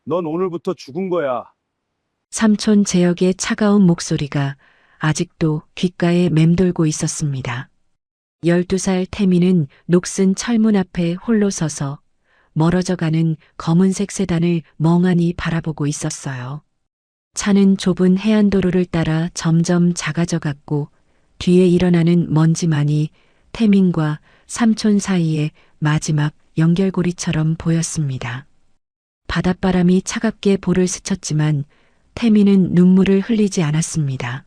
넌 오늘부터 죽은 거야. 삼촌 재혁의 차가운 목소리가 아직도 귓가에 맴돌고 있었습니다. 12살 태미는 녹슨 철문 앞에 홀로 서서 멀어져가는 검은색 세단을 멍하니 바라보고 있었어요. 차는 좁은 해안도로를 따라 점점 작아져 갔고 뒤에 일어나는 먼지만이 태민과 삼촌 사이의 마지막 연결고리처럼 보였습니다. 바닷바람이 차갑게 볼을 스쳤지만 태민은 눈물을 흘리지 않았습니다.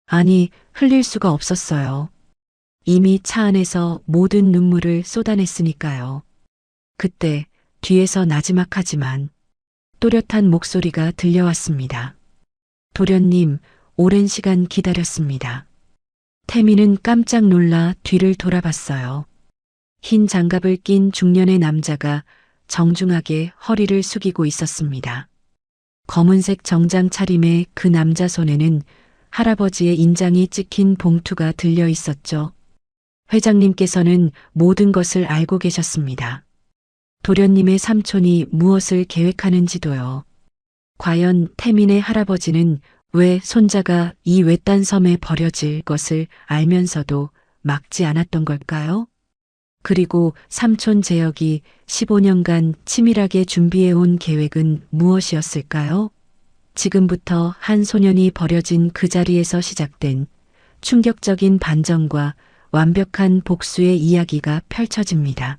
아니, 흘릴 수가 없었어요. 이미 차 안에서 모든 눈물을 쏟아냈으니까요. 그때 뒤에서 나지막하지만 또렷한 목소리가 들려왔습니다. 도련님, 오랜 시간 기다렸습니다. 태미는 깜짝 놀라 뒤를 돌아봤어요. 흰 장갑을 낀 중년의 남자가 정중하게 허리를 숙이고 있었습니다. 검은색 정장 차림의 그 남자 손에는 할아버지의 인장이 찍힌 봉투가 들려 있었죠. 회장님께서는 모든 것을 알고 계셨습니다. 도련님의 삼촌이 무엇을 계획하는지도요. 과연 태민의 할아버지는 왜 손자가 이 외딴 섬에 버려질 것을 알면서도 막지 않았던 걸까요? 그리고 삼촌 재혁이 15년간 치밀하게 준비해온 계획은 무엇이었을까요? 지금부터 한 소년이 버려진 그 자리에서 시작된 충격적인 반전과 완벽한 복수의 이야기가 펼쳐집니다.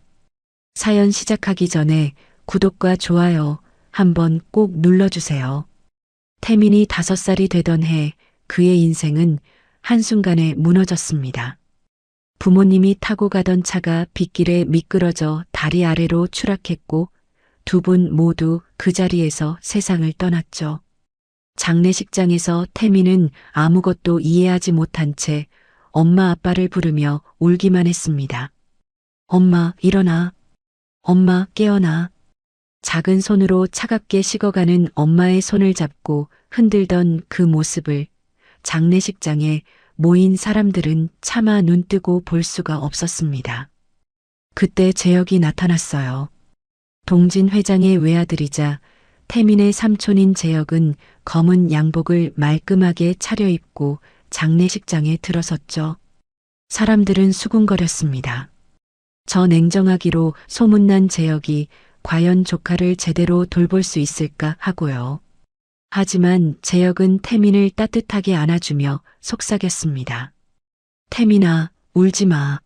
사연 시작하기 전에 구독과 좋아요 한번 꼭 눌러주세요. 태민이 5살이 되던 해 그의 인생은 한순간에 무너졌습니다. 부모님이 타고 가던 차가 빗길에 미끄러져 다리 아래로 추락했고 두 분 모두 그 자리에서 세상을 떠났죠. 장례식장에서 태민은 아무것도 이해하지 못한 채 엄마 아빠를 부르며 울기만 했습니다. 엄마, 일어나. 엄마, 깨어나. 작은 손으로 차갑게 식어가는 엄마의 손을 잡고 흔들던 그 모습을 장례식장에 모인 사람들은 차마 눈뜨고 볼 수가 없었습니다. 그때 재혁이 나타났어요. 동진 회장의 외아들이자 태민의 삼촌인 재혁은 검은 양복을 말끔하게 차려입고 장례식장에 들어섰죠. 사람들은 수군거렸습니다. 저 냉정하기로 소문난 재혁이 과연 조카를 제대로 돌볼 수 있을까 하고요. 하지만 재혁은 태민을 따뜻하게 안아주며 속삭였습니다. 태민아, 울지 마.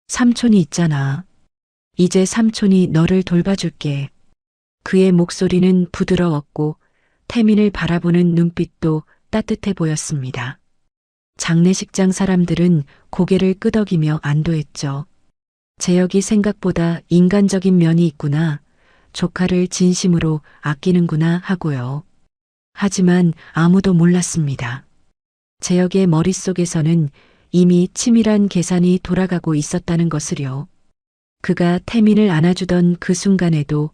삼촌이 있잖아. 이제 삼촌이 너를 돌봐줄게. 그의 목소리는 부드러웠고 태민을 바라보는 눈빛도 따뜻해 보였습니다. 장례식장 사람들은 고개를 끄덕이며 안도했죠. 재혁이 생각보다 인간적인 면이 있구나. 조카를 진심으로 아끼는구나 하고요. 하지만 아무도 몰랐습니다. 재혁의 머릿속에서는 이미 치밀한 계산이 돌아가고 있었다는 것을요. 그가 태민을 안아주던 그 순간에도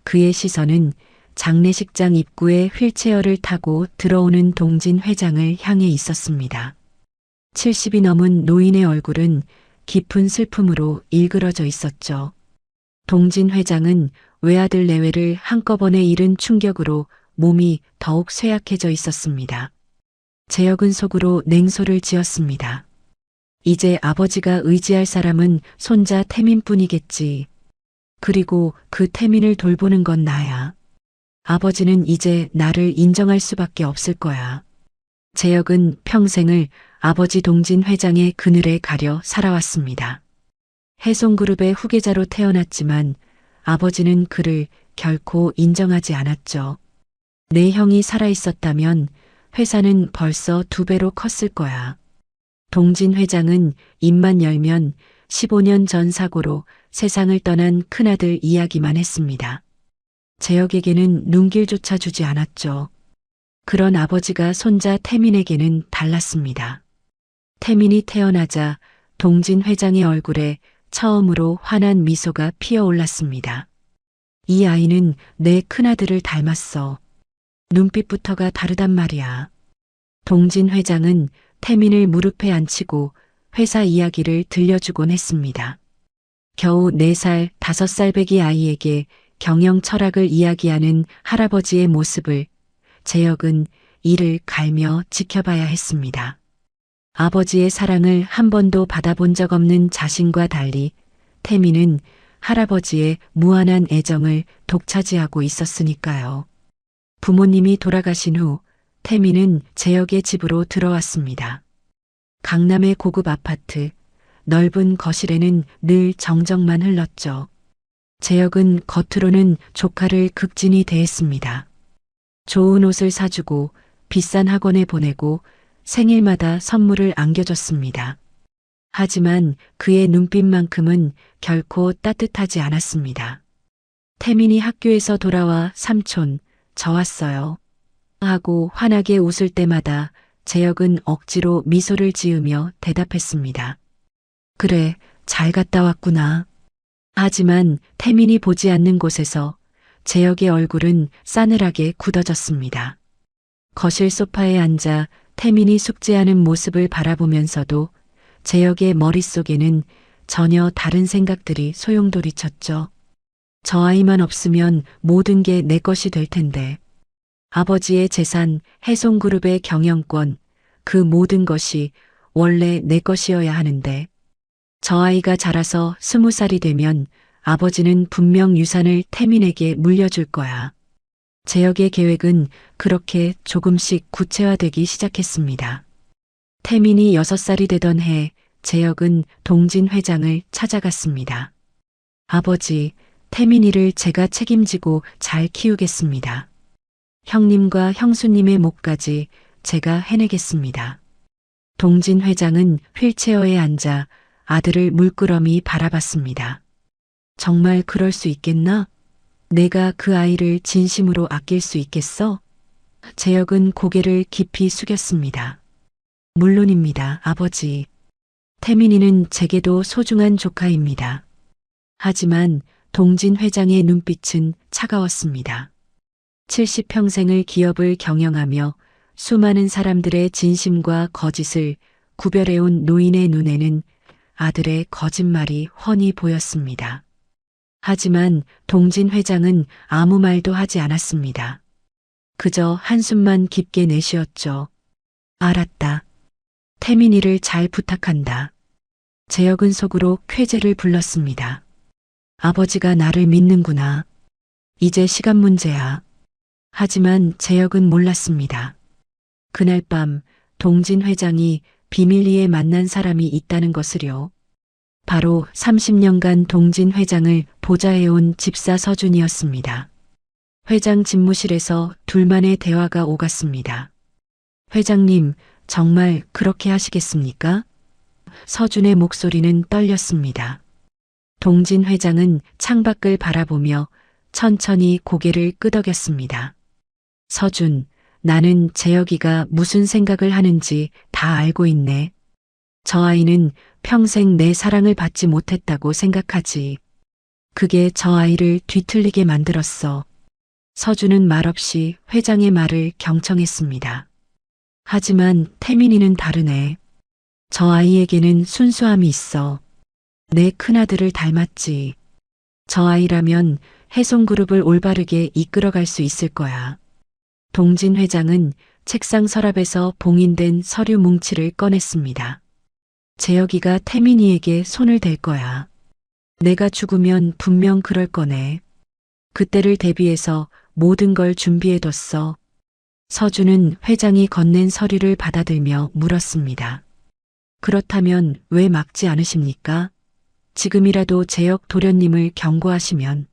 그의 시선은 장례식장 입구에 휠체어를 타고 들어오는 동진 회장을 향해 있었습니다. 70이 넘은 노인의 얼굴은 깊은 슬픔으로 일그러져 있었죠. 동진 회장은 외아들 내외를 한꺼번에 잃은 충격으로 몸이 더욱 쇠약해져 있었습니다. 재혁은 속으로 냉소를 지었습니다. 이제 아버지가 의지할 사람은 손자 태민뿐이겠지. 그리고 그 태민을 돌보는 건 나야. 아버지는 이제 나를 인정할 수밖에 없을 거야. 재혁은 평생을 아버지 동진 회장의 그늘에 가려 살아왔습니다. 해송그룹의 후계자로 태어났지만 아버지는 그를 결코 인정하지 않았죠. 내 형이 살아있었다면 회사는 벌써 2배로 컸을 거야. 동진 회장은 입만 열면 15년 전 사고로 세상을 떠난 큰아들 이야기만 했습니다. 재혁에게는 눈길조차 주지 않았죠. 그런 아버지가 손자 태민에게는 달랐습니다. 태민이 태어나자 동진 회장의 얼굴에 처음으로 환한 미소가 피어올랐습니다. 이 아이는 내 큰아들을 닮았어. 눈빛부터가 다르단 말이야. 동진 회장은 태민을 무릎에 앉히고 회사 이야기를 들려주곤 했습니다. 겨우 4살, 5살 배기 아이에게 경영 철학을 이야기하는 할아버지의 모습을 재혁은 이를 갈며 지켜봐야 했습니다. 아버지의 사랑을 한 번도 받아본 적 없는 자신과 달리 태민은 할아버지의 무한한 애정을 독차지하고 있었으니까요. 부모님이 돌아가신 후 태민은 재혁의 집으로 들어왔습니다. 강남의 고급 아파트, 넓은 거실에는 늘 정적만 흘렀죠. 재혁은 겉으로는 조카를 극진히 대했습니다. 좋은 옷을 사주고 비싼 학원에 보내고 생일마다 선물을 안겨줬습니다. 하지만 그의 눈빛만큼은 결코 따뜻하지 않았습니다. 태민이 학교에서 돌아와 삼촌, 저 왔어요. 하고 환하게 웃을 때마다 재혁은 억지로 미소를 지으며 대답했습니다. 그래, 잘 갔다 왔구나. 하지만 태민이 보지 않는 곳에서 재혁의 얼굴은 싸늘하게 굳어졌습니다. 거실 소파에 앉아 태민이 숙제하는 모습을 바라보면서도 재혁의 머릿속에는 전혀 다른 생각들이 소용돌이쳤죠. 저 아이만 없으면 모든 게 내 것이 될 텐데. 아버지의 재산, 해송그룹의 경영권, 그 모든 것이 원래 내 것이어야 하는데. 저 아이가 자라서 20살이 되면 아버지는 분명 유산을 태민에게 물려줄 거야. 재혁의 계획은 그렇게 조금씩 구체화되기 시작했습니다. 태민이 6살이 되던 해 재혁은 동진 회장을 찾아갔습니다. 아버지, 태민이를 제가 책임지고 잘 키우겠습니다. 형님과 형수님의 몫까지 제가 해내겠습니다. 동진 회장은 휠체어에 앉아 아들을 물끄러미 바라봤습니다. 정말 그럴 수 있겠나? 내가 그 아이를 진심으로 아낄 수 있겠어? 재혁은 고개를 깊이 숙였습니다. 물론입니다, 아버지. 태민이는 제게도 소중한 조카입니다. 하지만 동진 회장의 눈빛은 차가웠습니다. 70평생을 기업을 경영하며 수많은 사람들의 진심과 거짓을 구별해온 노인의 눈에는 아들의 거짓말이 훤히 보였습니다. 하지만 동진 회장은 아무 말도 하지 않았습니다. 그저 한숨만 깊게 내쉬었죠. 알았다. 태민이를 잘 부탁한다. 재혁은 속으로 쾌재를 불렀습니다. 아버지가 나를 믿는구나. 이제 시간 문제야. 하지만 재혁은 몰랐습니다. 그날 밤 동진 회장이 비밀리에 만난 사람이 있다는 것을요. 바로 30년간 동진 회장을 보좌해온 집사 서준이었습니다. 회장 집무실에서 둘만의 대화가 오갔습니다. 회장님, 정말 그렇게 하시겠습니까? 서준의 목소리는 떨렸습니다. 동진 회장은 창밖을 바라보며 천천히 고개를 끄덕였습니다. 서준, 나는 재혁이가 무슨 생각을 하는지 다 알고 있네. 저 아이는 평생 내 사랑을 받지 못했다고 생각하지. 그게 저 아이를 뒤틀리게 만들었어. 서준은 말없이 회장의 말을 경청했습니다. 하지만 태민이는 다르네. 저 아이에게는 순수함이 있어. 내 큰아들을 닮았지. 저 아이라면 해송그룹을 올바르게 이끌어갈 수 있을 거야. 동진 회장은 책상 서랍에서 봉인된 서류 뭉치를 꺼냈습니다. 재혁이가 태민이에게 손을 댈 거야. 내가 죽으면 분명 그럴 거네. 그때를 대비해서 모든 걸 준비해뒀어. 서준은 회장이 건넨 서류를 받아들며 물었습니다. 그렇다면 왜 막지 않으십니까? 지금이라도 재혁 도련님을 경고하시면.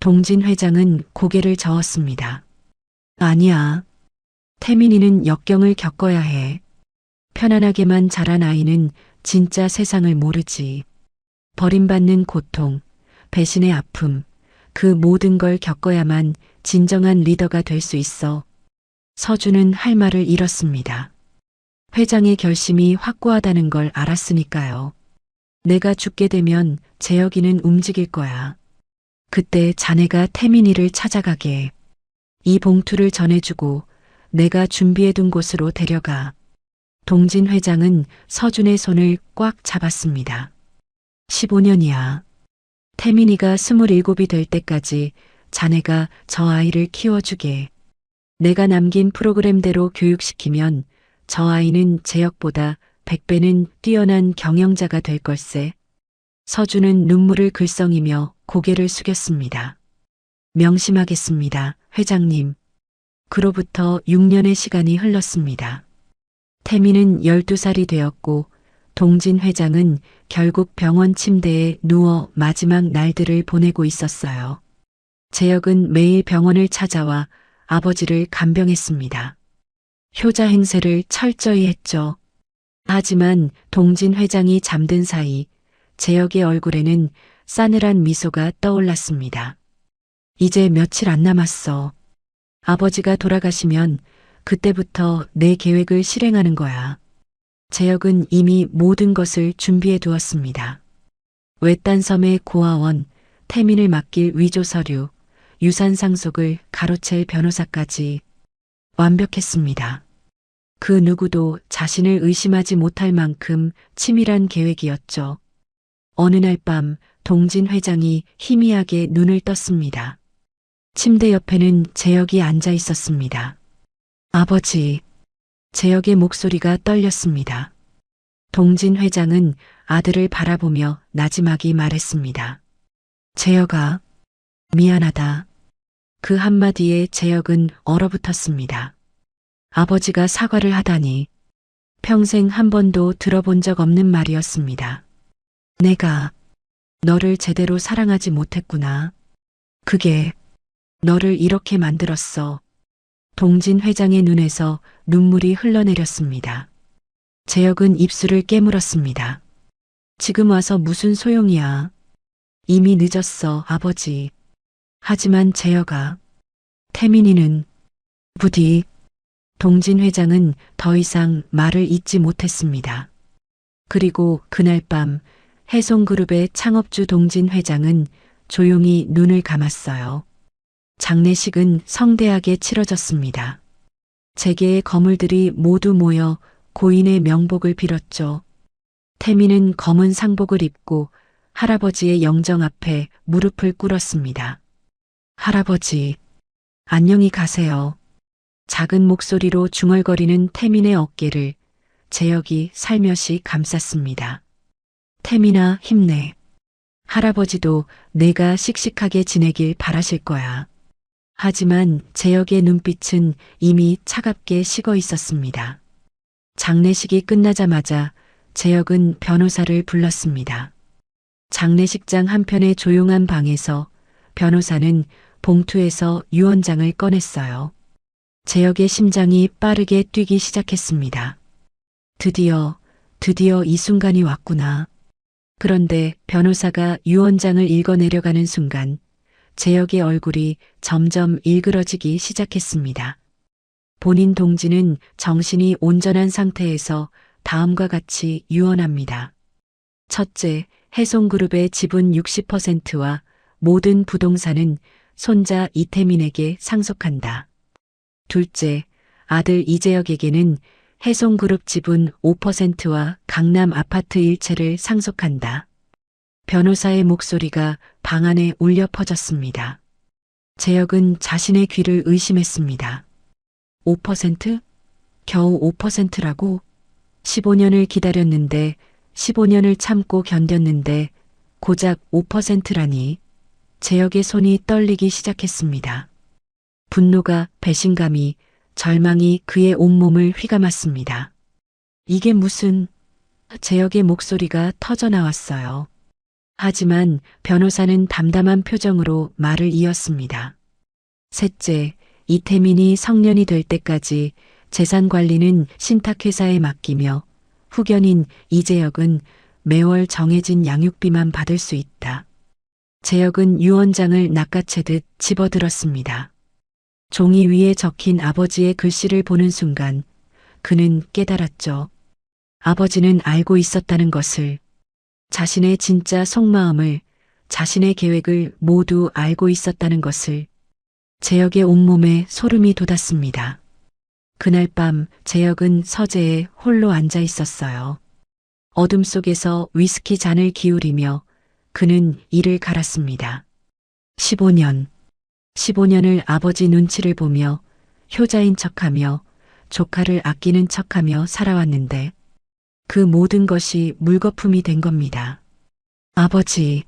동진 회장은 고개를 저었습니다. 아니야. 태민이는 역경을 겪어야 해. 편안하게만 자란 아이는 진짜 세상을 모르지. 버림받는 고통, 배신의 아픔, 그 모든 걸 겪어야만 진정한 리더가 될 수 있어. 서준은 할 말을 잃었습니다. 회장의 결심이 확고하다는 걸 알았으니까요. 내가 죽게 되면 재혁이는 움직일 거야. 그때 자네가 태민이를 찾아가게. 이 봉투를 전해주고 내가 준비해둔 곳으로 데려가. 동진 회장은 서준의 손을 꽉 잡았습니다. 15년이야. 태민이가 27이 될 때까지 자네가 저 아이를 키워주게. 내가 남긴 프로그램대로 교육시키면 저 아이는 재혁보다 100배는 뛰어난 경영자가 될 걸세. 서준은 눈물을 글썽이며 고개를 숙였습니다. 명심하겠습니다, 회장님. 그로부터 6년의 시간이 흘렀습니다. 태민은 12살이 되었고 동진 회장은 결국 병원 침대에 누워 마지막 날들을 보내고 있었어요. 재혁은 매일 병원을 찾아와 아버지를 간병했습니다. 효자 행세를 철저히 했죠. 하지만 동진 회장이 잠든 사이 재혁의 얼굴에는 싸늘한 미소가 떠올랐습니다. 이제 며칠 안 남았어. 아버지가 돌아가시면 그때부터 내 계획을 실행하는 거야. 재혁은 이미 모든 것을 준비해 두었습니다. 외딴 섬의 고아원, 태민을 맡길 위조 서류, 유산 상속을 가로챌 변호사까지 완벽했습니다. 그 누구도 자신을 의심하지 못할 만큼 치밀한 계획이었죠. 어느 날 밤 동진 회장이 희미하게 눈을 떴습니다. 침대 옆에는 재혁이 앉아 있었습니다. 아버지. 재혁의 목소리가 떨렸습니다. 동진 회장은 아들을 바라보며 나지막이 말했습니다. 재혁아, 미안하다. 그 한마디에 재혁은 얼어붙었습니다. 아버지가 사과를 하다니 평생 한 번도 들어본 적 없는 말이었습니다. 내가 너를 제대로 사랑하지 못했구나. 그게 너를 이렇게 만들었어. 동진 회장의 눈에서 눈물이 흘러내렸습니다. 재혁은 입술을 깨물었습니다. 지금 와서 무슨 소용이야. 이미 늦었어, 아버지. 하지만 재혁아, 태민이는 부디. 동진 회장은 더 이상 말을 잇지 못했습니다. 그리고 그날 밤 해송그룹의 창업주 동진 회장은 조용히 눈을 감았어요. 장례식은 성대하게 치러졌습니다. 재계의 거물들이 모두 모여 고인의 명복을 빌었죠. 태민은 검은 상복을 입고 할아버지의 영정 앞에 무릎을 꿇었습니다. 할아버지, 안녕히 가세요. 작은 목소리로 중얼거리는 태민의 어깨를 재혁이 살며시 감쌌습니다. 태민아, 힘내. 할아버지도 내가 씩씩하게 지내길 바라실 거야. 하지만 재혁의 눈빛은 이미 차갑게 식어 있었습니다. 장례식이 끝나자마자 재혁은 변호사를 불렀습니다. 장례식장 한편의 조용한 방에서 변호사는 봉투에서 유언장을 꺼냈어요. 재혁의 심장이 빠르게 뛰기 시작했습니다. 드디어 이 순간이 왔구나. 그런데 변호사가 유언장을 읽어내려가는 순간 재혁의 얼굴이 점점 일그러지기 시작했습니다. 본인 동지는 정신이 온전한 상태에서 다음과 같이 유언합니다. 첫째, 해송그룹의 지분 60%와 모든 부동산은 손자 이태민에게 상속한다. 둘째, 아들 이재혁에게는 해송그룹 지분 5%와 강남 아파트 일체를 상속한다. 변호사의 목소리가 방 안에 울려 퍼졌습니다. 재혁은 자신의 귀를 의심했습니다. 5%? 겨우 5%라고? 15년을 기다렸는데 15년을 참고 견뎠는데 고작 5%라니. 재혁의 손이 떨리기 시작했습니다. 분노가, 배신감이, 절망이 그의 온몸을 휘감았습니다. 이게 무슨... 재혁의 목소리가 터져나왔어요. 하지만 변호사는 담담한 표정으로 말을 이었습니다. 셋째, 이태민이 성년이 될 때까지 재산 관리는 신탁회사에 맡기며 후견인 이재혁은 매월 정해진 양육비만 받을 수 있다. 재혁은 유언장을 낚아채듯 집어들었습니다. 종이 위에 적힌 아버지의 글씨를 보는 순간 그는 깨달았죠. 아버지는 알고 있었다는 것을, 자신의 진짜 속마음을, 자신의 계획을 모두 알고 있었다는 것을. 재혁의 온몸에 소름이 돋았습니다. 그날 밤 재혁은 서재에 홀로 앉아 있었어요. 어둠 속에서 위스키 잔을 기울이며 그는 이를 갈았습니다. 15년. 15년을 아버지 눈치를 보며 효자인 척하며 조카를 아끼는 척하며 살아왔는데 그 모든 것이 물거품이 된 겁니다. 아버지,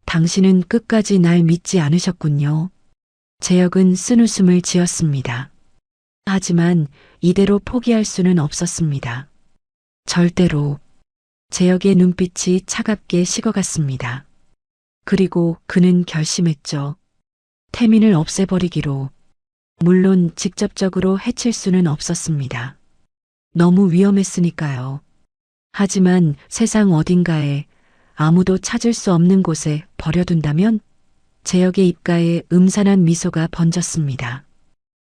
당신은 끝까지 날 믿지 않으셨군요. 재혁은 쓴웃음을 지었습니다. 하지만 이대로 포기할 수는 없었습니다. 절대로. 재혁의 눈빛이 차갑게 식어갔습니다. 그리고 그는 결심했죠. 태민을 없애버리기로. 물론 직접적으로 해칠 수는 없었습니다. 너무 위험했으니까요. 하지만 세상 어딘가에 아무도 찾을 수 없는 곳에 버려둔다면? 재혁의 입가에 음산한 미소가 번졌습니다.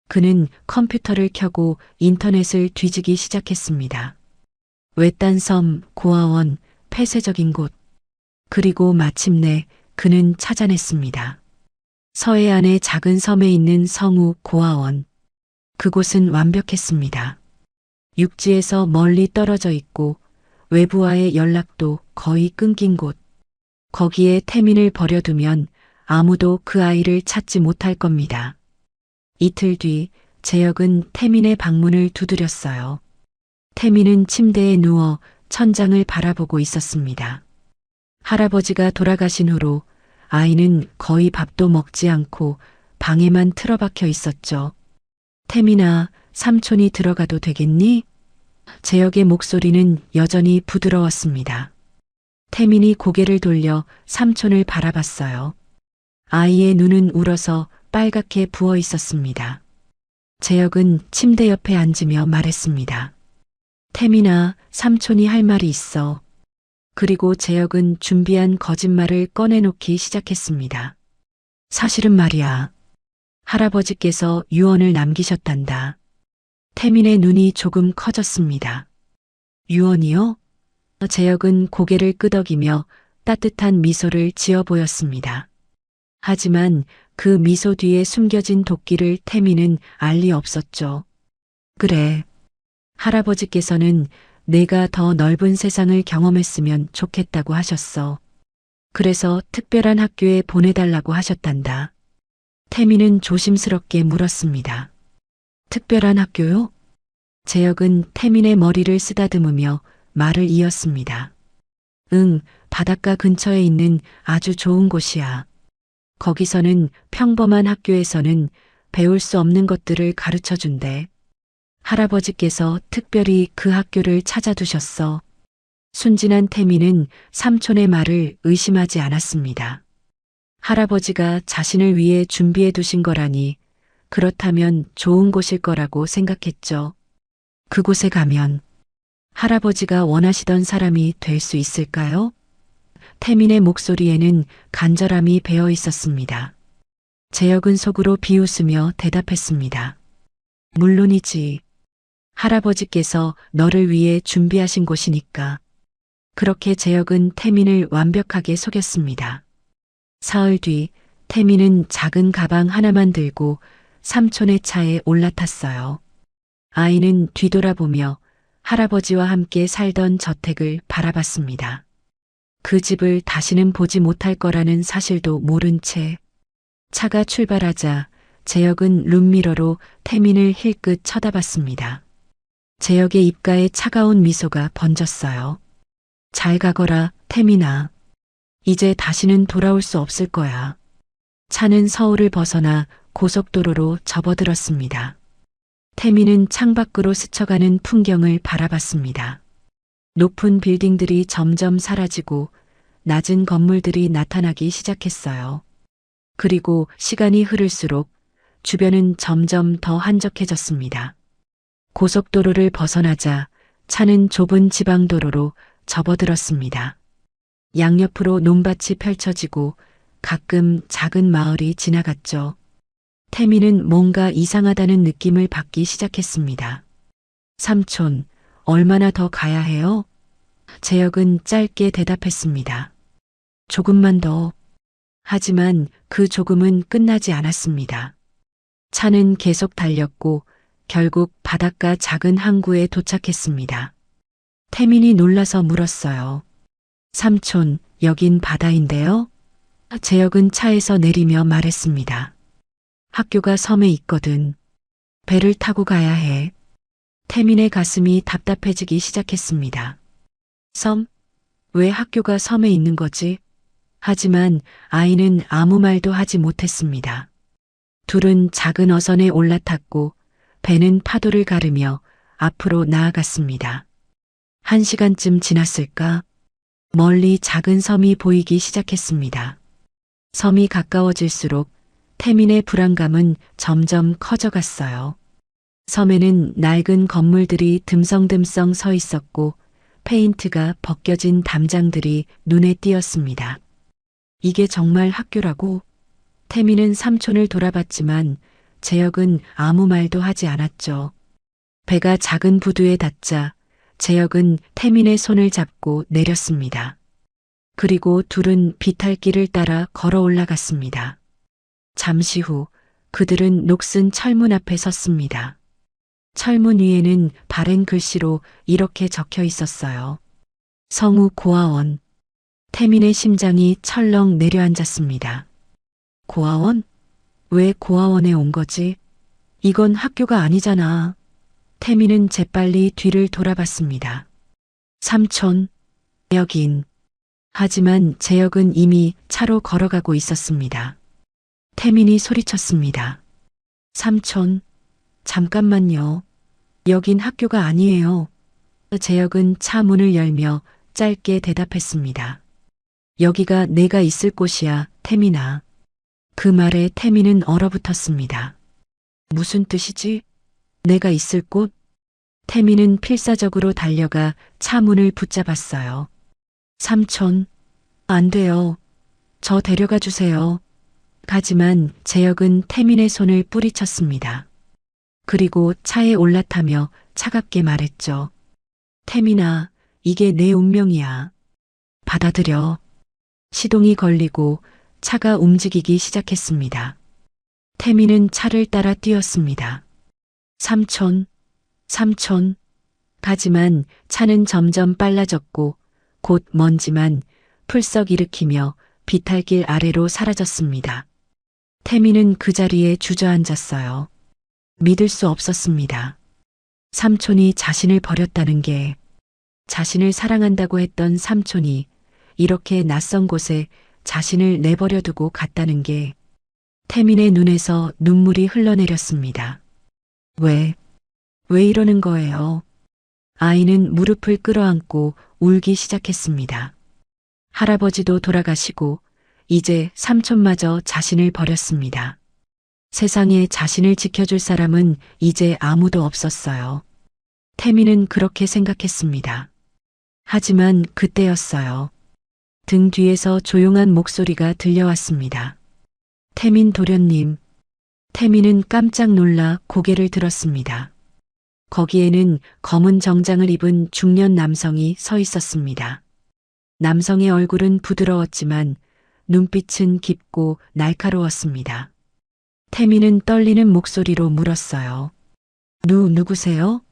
그는 컴퓨터를 켜고 인터넷을 뒤지기 시작했습니다. 외딴 섬, 고아원, 폐쇄적인 곳. 그리고 마침내 그는 찾아냈습니다. 서해안의 작은 섬에 있는 성우 고아원. 그곳은 완벽했습니다. 육지에서 멀리 떨어져 있고 외부와의 연락도 거의 끊긴 곳. 거기에 태민을 버려두면 아무도 그 아이를 찾지 못할 겁니다. 이틀 뒤 재혁은 태민의 방문을 두드렸어요. 태민은 침대에 누워 천장을 바라보고 있었습니다. 할아버지가 돌아가신 후로 아이는 거의 밥도 먹지 않고 방에만 틀어박혀 있었죠. 태민아, 삼촌이 들어가도 되겠니? 재혁의 목소리는 여전히 부드러웠습니다. 태민이 고개를 돌려 삼촌을 바라봤어요. 아이의 눈은 울어서 빨갛게 부어 있었습니다. 재혁은 침대 옆에 앉으며 말했습니다. 태민아, 삼촌이 할 말이 있어. 그리고 재혁은 준비한 거짓말을 꺼내놓기 시작했습니다. 사실은 말이야. 할아버지께서 유언을 남기셨단다. 태민의 눈이 조금 커졌습니다. 유언이요? 재혁은 고개를 끄덕이며 따뜻한 미소를 지어 보였습니다. 하지만 그 미소 뒤에 숨겨진 도끼를 태민은 알 리 없었죠. 그래. 할아버지께서는 내가 더 넓은 세상을 경험했으면 좋겠다고 하셨어. 그래서 특별한 학교에 보내달라고 하셨단다. 태민은 조심스럽게 물었습니다. 특별한 학교요? 재혁은 태민의 머리를 쓰다듬으며 말을 이었습니다. 응, 바닷가 근처에 있는 아주 좋은 곳이야. 거기서는 평범한 학교에서는 배울 수 없는 것들을 가르쳐 준대. 할아버지께서 특별히 그 학교를 찾아두셨어. 순진한 태민은 삼촌의 말을 의심하지 않았습니다. 할아버지가 자신을 위해 준비해 두신 거라니 그렇다면 좋은 곳일 거라고 생각했죠. 그곳에 가면 할아버지가 원하시던 사람이 될 수 있을까요? 태민의 목소리에는 간절함이 배어 있었습니다. 재혁은 속으로 비웃으며 대답했습니다. 물론이지. 할아버지께서 너를 위해 준비하신 곳이니까. 그렇게 재혁은 태민을 완벽하게 속였습니다. 사흘 뒤 태민은 작은 가방 하나만 들고 삼촌의 차에 올라탔어요. 아이는 뒤돌아보며 할아버지와 함께 살던 저택을 바라봤습니다. 그 집을 다시는 보지 못할 거라는 사실도 모른 채 차가 출발하자 재혁은 룸미러로 태민을 힐끗 쳐다봤습니다. 재혁의 입가에 차가운 미소가 번졌어요. 잘 가거라, 태민아. 이제 다시는 돌아올 수 없을 거야. 차는 서울을 벗어나 고속도로로 접어들었습니다. 태민은 창밖으로 스쳐가는 풍경을 바라봤습니다. 높은 빌딩들이 점점 사라지고 낮은 건물들이 나타나기 시작했어요. 그리고 시간이 흐를수록 주변은 점점 더 한적해졌습니다. 고속도로를 벗어나자 차는 좁은 지방도로로 접어들었습니다. 양옆으로 논밭이 펼쳐지고 가끔 작은 마을이 지나갔죠. 태민은 뭔가 이상하다는 느낌을 받기 시작했습니다. 삼촌, 얼마나 더 가야 해요? 재혁은 짧게 대답했습니다. 조금만 더. 하지만 그 조금은 끝나지 않았습니다. 차는 계속 달렸고 결국 바닷가 작은 항구에 도착했습니다. 태민이 놀라서 물었어요. 삼촌, 여긴 바다인데요. 재혁은 차에서 내리며 말했습니다. 학교가 섬에 있거든. 배를 타고 가야 해. 태민의 가슴이 답답해지기 시작했습니다. 섬? 왜 학교가 섬에 있는 거지? 하지만 아이는 아무 말도 하지 못했습니다. 둘은 작은 어선에 올라탔고 배는 파도를 가르며 앞으로 나아갔습니다. 1시간쯤 지났을까? 멀리 작은 섬이 보이기 시작했습니다. 섬이 가까워질수록 태민의 불안감은 점점 커져갔어요. 섬에는 낡은 건물들이 듬성듬성 서 있었고 페인트가 벗겨진 담장들이 눈에 띄었습니다. 이게 정말 학교라고? 태민은 삼촌을 돌아봤지만 재혁은 아무 말도 하지 않았죠. 배가 작은 부두에 닿자 재혁은 태민의 손을 잡고 내렸습니다. 그리고 둘은 비탈길을 따라 걸어 올라갔습니다. 잠시 후 그들은 녹슨 철문 앞에 섰습니다. 철문 위에는 바랜 글씨로 이렇게 적혀 있었어요. 성우 고아원. 태민의 심장이 철렁 내려앉았습니다. 고아원? 왜 고아원에 온 거지? 이건 학교가 아니잖아. 태민은 재빨리 뒤를 돌아봤습니다. 삼촌, 여긴. 하지만 재혁은 이미 차로 걸어가고 있었습니다. 태민이 소리쳤습니다. 삼촌, 잠깐만요. 여긴 학교가 아니에요. 재혁은 차 문을 열며 짧게 대답했습니다. 여기가 내가 있을 곳이야, 태민아. 그 말에 태민은 얼어붙었습니다. 무슨 뜻이지? 내가 있을 곳? 태민은 필사적으로 달려가 차 문을 붙잡았어요. 삼촌, 안 돼요. 저 데려가 주세요. 하지만 재혁은 태민의 손을 뿌리쳤습니다. 그리고 차에 올라타며 차갑게 말했죠. 태민아, 이게 내 운명이야. 받아들여. 시동이 걸리고 차가 움직이기 시작했습니다. 태민은 차를 따라 뛰었습니다. 삼촌, 삼촌. 하지만 차는 점점 빨라졌고 곧 먼지만 풀썩 일으키며 비탈길 아래로 사라졌습니다. 태민은 그 자리에 주저앉았어요. 믿을 수 없었습니다. 삼촌이 자신을 버렸다는 게, 자신을 사랑한다고 했던 삼촌이 이렇게 낯선 곳에 자신을 내버려 두고 갔다는 게, 태민의 눈에서 눈물이 흘러내렸습니다. 왜 이러는 거예요? 아이는 무릎을 끌어안고 울기 시작했습니다. 할아버지도 돌아가시고 이제 삼촌마저 자신을 버렸습니다. 세상에 자신을 지켜줄 사람은 이제 아무도 없었어요. 태민은 그렇게 생각했습니다. 하지만 그때였어요. 등 뒤에서 조용한 목소리가 들려왔습니다. 태민 도련님. 태민은 깜짝 놀라 고개를 들었습니다. 거기에는 검은 정장을 입은 중년 남성이 서 있었습니다. 남성의 얼굴은 부드러웠지만 눈빛은 깊고 날카로웠습니다. 태민은 떨리는 목소리로 물었어요. 누구세요?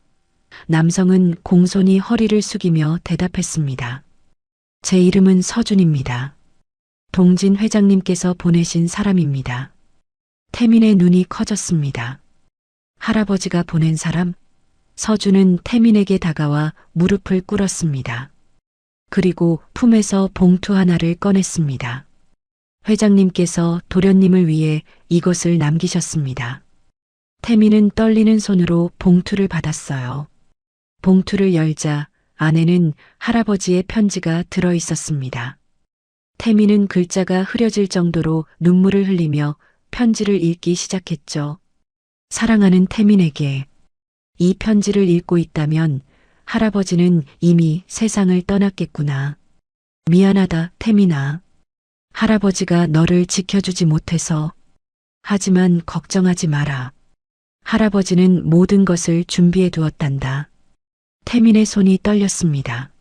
남성은 공손히 허리를 숙이며 대답했습니다. 제 이름은 서준입니다. 동진 회장님께서 보내신 사람입니다. 태민의 눈이 커졌습니다. 할아버지가 보낸 사람? 서준은 태민에게 다가와 무릎을 꿇었습니다. 그리고 품에서 봉투 하나를 꺼냈습니다. 회장님께서 도련님을 위해 이것을 남기셨습니다. 태민은 떨리는 손으로 봉투를 받았어요. 봉투를 열자 안에는 할아버지의 편지가 들어 있었습니다. 태민은 글자가 흐려질 정도로 눈물을 흘리며 편지를 읽기 시작했죠. 사랑하는 태민에게. 이 편지를 읽고 있다면 할아버지는 이미 세상을 떠났겠구나. 미안하다, 태민아. 할아버지가 너를 지켜주지 못해서. 하지만 걱정하지 마라. 할아버지는 모든 것을 준비해 두었단다. 태민의 손이 떨렸습니다.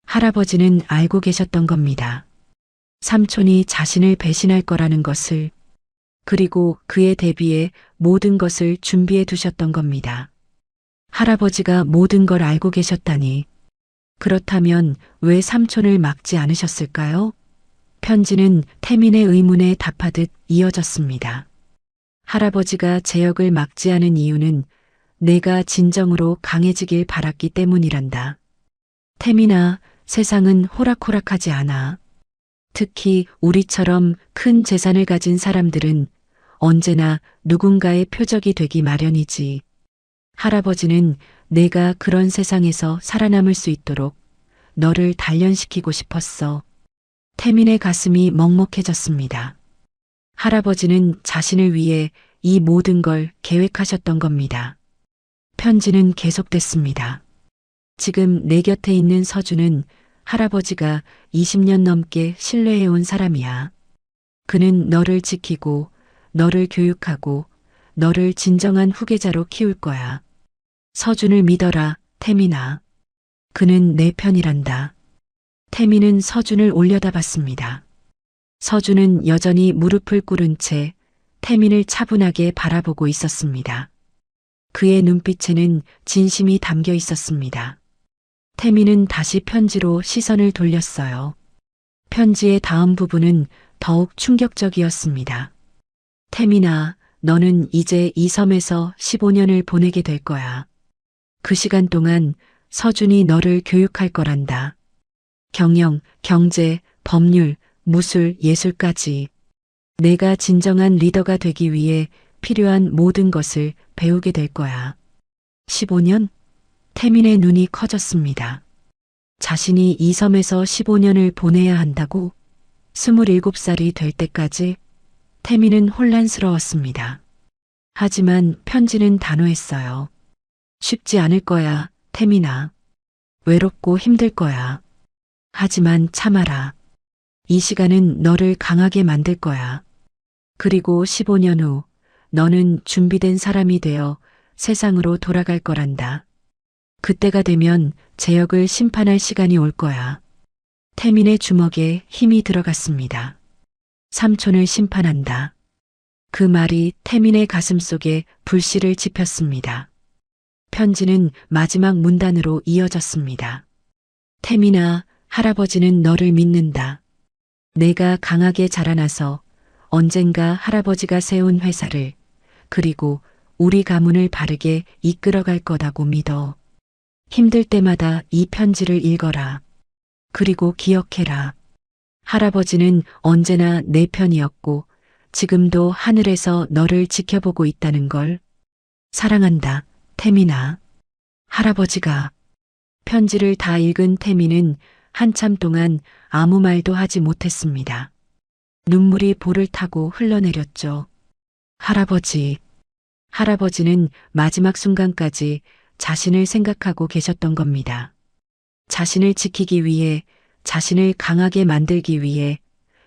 할아버지는 알고 계셨던 겁니다. 삼촌이 자신을 배신할 거라는 것을, 그리고 그에 대비해 모든 것을 준비해 두셨던 겁니다. 할아버지가 모든 걸 알고 계셨다니 그렇다면 왜 삼촌을 막지 않으셨을까요? 편지는 태민의 의문에 답하듯 이어졌습니다. 할아버지가 재혁을 막지 않은 이유는 내가 진정으로 강해지길 바랐기 때문이란다. 태민아, 세상은 호락호락하지 않아. 특히 우리처럼 큰 재산을 가진 사람들은 언제나 누군가의 표적이 되기 마련이지. 할아버지는 내가 그런 세상에서 살아남을 수 있도록 너를 단련시키고 싶었어. 태민의 가슴이 먹먹해졌습니다. 할아버지는 자신을 위해 이 모든 걸 계획하셨던 겁니다. 편지는 계속됐습니다. 지금 내 곁에 있는 서준은 할아버지가 20년 넘게 신뢰해온 사람이야. 그는 너를 지키고, 너를 교육하고, 너를 진정한 후계자로 키울 거야. 서준을 믿어라, 태민아. 그는 내 편이란다. 태민은 서준을 올려다봤습니다. 서준은 여전히 무릎을 꿇은 채 태민을 차분하게 바라보고 있었습니다. 그의 눈빛에는 진심이 담겨 있었습니다. 태민은 다시 편지로 시선을 돌렸어요. 편지의 다음 부분은 더욱 충격적이었습니다. 태민아, 너는 이제 이 섬에서 15년을 보내게 될 거야. 그 시간 동안 서준이 너를 교육할 거란다. 경영, 경제, 법률, 무술, 예술까지. 내가 진정한 리더가 되기 위해 필요한 모든 것을 배우게 될 거야. 15년? 태민의 눈이 커졌습니다. 자신이 이 섬에서 15년을 보내야 한다고? 27살이 될 때까지? 태민은 혼란스러웠습니다. 하지만 편지는 단호했어요. 쉽지 않을 거야, 태민아. 외롭고 힘들 거야. 하지만 참아라. 이 시간은 너를 강하게 만들 거야. 그리고 15년 후 너는 준비된 사람이 되어 세상으로 돌아갈 거란다. 그때가 되면 재혁을 심판할 시간이 올 거야. 태민의 주먹에 힘이 들어갔습니다. 삼촌을 심판한다. 그 말이 태민의 가슴 속에 불씨를 지폈습니다. 편지는 마지막 문단으로 이어졌습니다. 태민아, 할아버지는 너를 믿는다. 내가 강하게 자라나서 언젠가 할아버지가 세운 회사를 그리고 우리 가문을 바르게 이끌어갈 거다고 믿어. 힘들 때마다 이 편지를 읽어라. 그리고 기억해라. 할아버지는 언제나 내 편이었고 지금도 하늘에서 너를 지켜보고 있다는 걸. 사랑한다, 태민아. 할아버지가. 편지를 다 읽은 태민은 한참 동안 아무 말도 하지 못했습니다. 눈물이 볼을 타고 흘러내렸죠. 할아버지. 할아버지는 마지막 순간까지 자신을 생각하고 계셨던 겁니다. 자신을 지키기 위해, 자신을 강하게 만들기 위해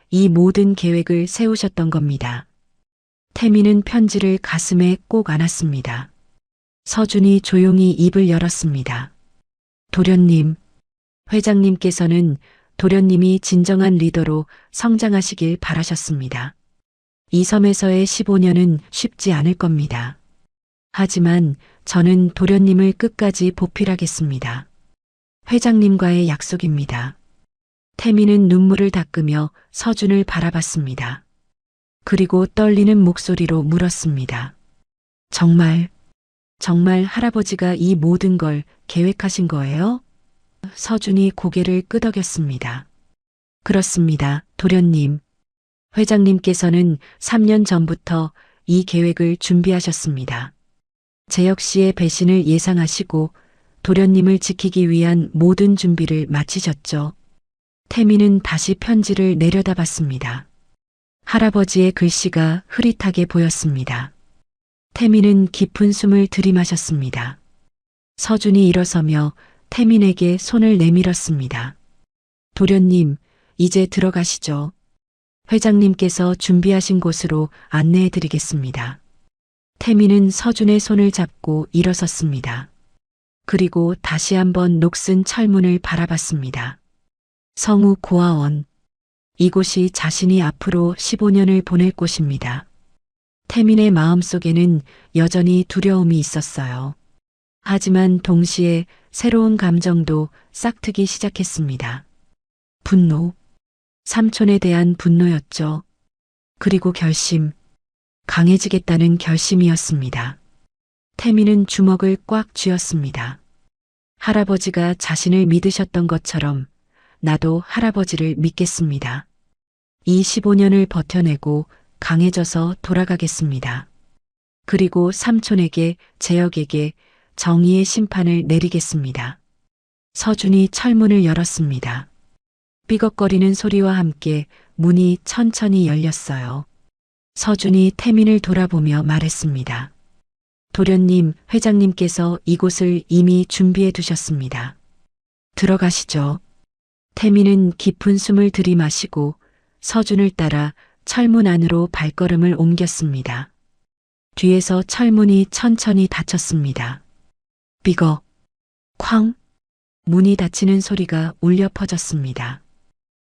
이 모든 계획을 세우셨던 겁니다. 태민은 편지를 가슴에 꼭 안았습니다. 서준이 조용히 입을 열었습니다. 도련님, 회장님께서는 도련님이 진정한 리더로 성장하시길 바라셨습니다. 이 섬에서의 15년은 쉽지 않을 겁니다. 하지만 저는 도련님을 끝까지 보필하겠습니다. 회장님과의 약속입니다. 태민은 눈물을 닦으며 서준을 바라봤습니다. 그리고 떨리는 목소리로 물었습니다. 정말 할아버지가 이 모든 걸 계획하신 거예요? 서준이 고개를 끄덕였습니다. 그렇습니다, 도련님. 회장님께서는 3년 전부터 이 계획을 준비하셨습니다. 재혁 씨의 배신을 예상하시고 도련님을 지키기 위한 모든 준비를 마치셨죠. 태민은 다시 편지를 내려다봤습니다. 할아버지의 글씨가 흐릿하게 보였습니다. 태민은 깊은 숨을 들이마셨습니다. 서준이 일어서며 태민에게 손을 내밀었습니다. 도련님, 이제 들어가시죠. 회장님께서 준비하신 곳으로 안내해 드리겠습니다. 태민은 서준의 손을 잡고 일어섰습니다. 그리고 다시 한번 녹슨 철문을 바라봤습니다. 성우 고아원. 이곳이 자신이 앞으로 15년을 보낼 곳입니다. 태민의 마음속에는 여전히 두려움이 있었어요. 하지만 동시에 새로운 감정도 싹트기 시작했습니다. 분노. 삼촌에 대한 분노였죠. 그리고 결심. 강해지겠다는 결심이었습니다. 태미는 주먹을 꽉 쥐었습니다. 할아버지가 자신을 믿으셨던 것처럼 나도 할아버지를 믿겠습니다. 이 15년을 버텨내고 강해져서 돌아가겠습니다. 그리고 삼촌에게, 재혁에게 정의의 심판을 내리겠습니다. 서준이 철문을 열었습니다. 삐걱거리는 소리와 함께 문이 천천히 열렸어요. 서준이 태민을 돌아보며 말했습니다. 도련님, 회장님께서 이곳을 이미 준비해 두셨습니다. 들어가시죠. 태민은 깊은 숨을 들이마시고 서준을 따라 철문 안으로 발걸음을 옮겼습니다. 뒤에서 철문이 천천히 닫혔습니다. 삐걱, 쾅, 문이 닫히는 소리가 울려 퍼졌습니다.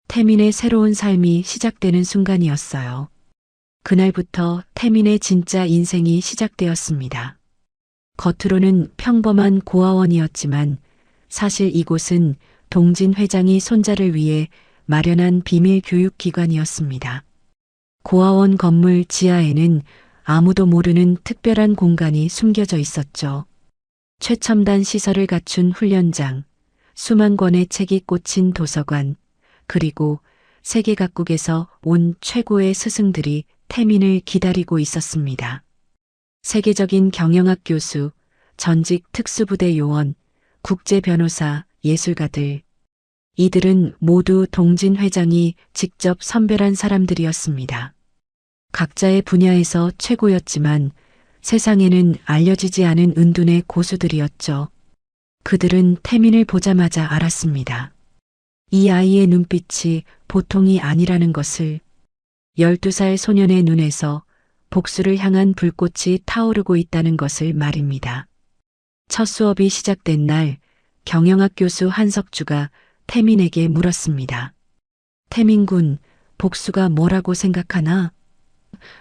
태민의 새로운 삶이 시작되는 순간이었어요. 그날부터 태민의 진짜 인생이 시작되었습니다. 겉으로는 평범한 고아원이었지만 사실 이곳은 동진 회장이 손자를 위해 마련한 비밀 교육기관이었습니다. 고아원 건물 지하에는 아무도 모르는 특별한 공간이 숨겨져 있었죠. 최첨단 시설을 갖춘 훈련장, 수만 권의 책이 꽂힌 도서관, 그리고 세계 각국에서 온 최고의 스승들이 태민을 기다리고 있었습니다. 세계적인 경영학 교수, 전직 특수부대 요원, 국제 변호사, 예술가들. 이들은 모두 동진 회장이 직접 선별한 사람들이었습니다. 각자의 분야에서 최고였지만 세상에는 알려지지 않은 은둔의 고수들이었죠. 그들은 태민을 보자마자 알았습니다. 이 아이의 눈빛이 보통이 아니라는 것을. 12살 소년의 눈에서 복수를 향한 불꽃이 타오르고 있다는 것을 말입니다. 첫 수업이 시작된 날 경영학 교수 한석주가 태민에게 물었습니다. 태민군, 복수가 뭐라고 생각하나?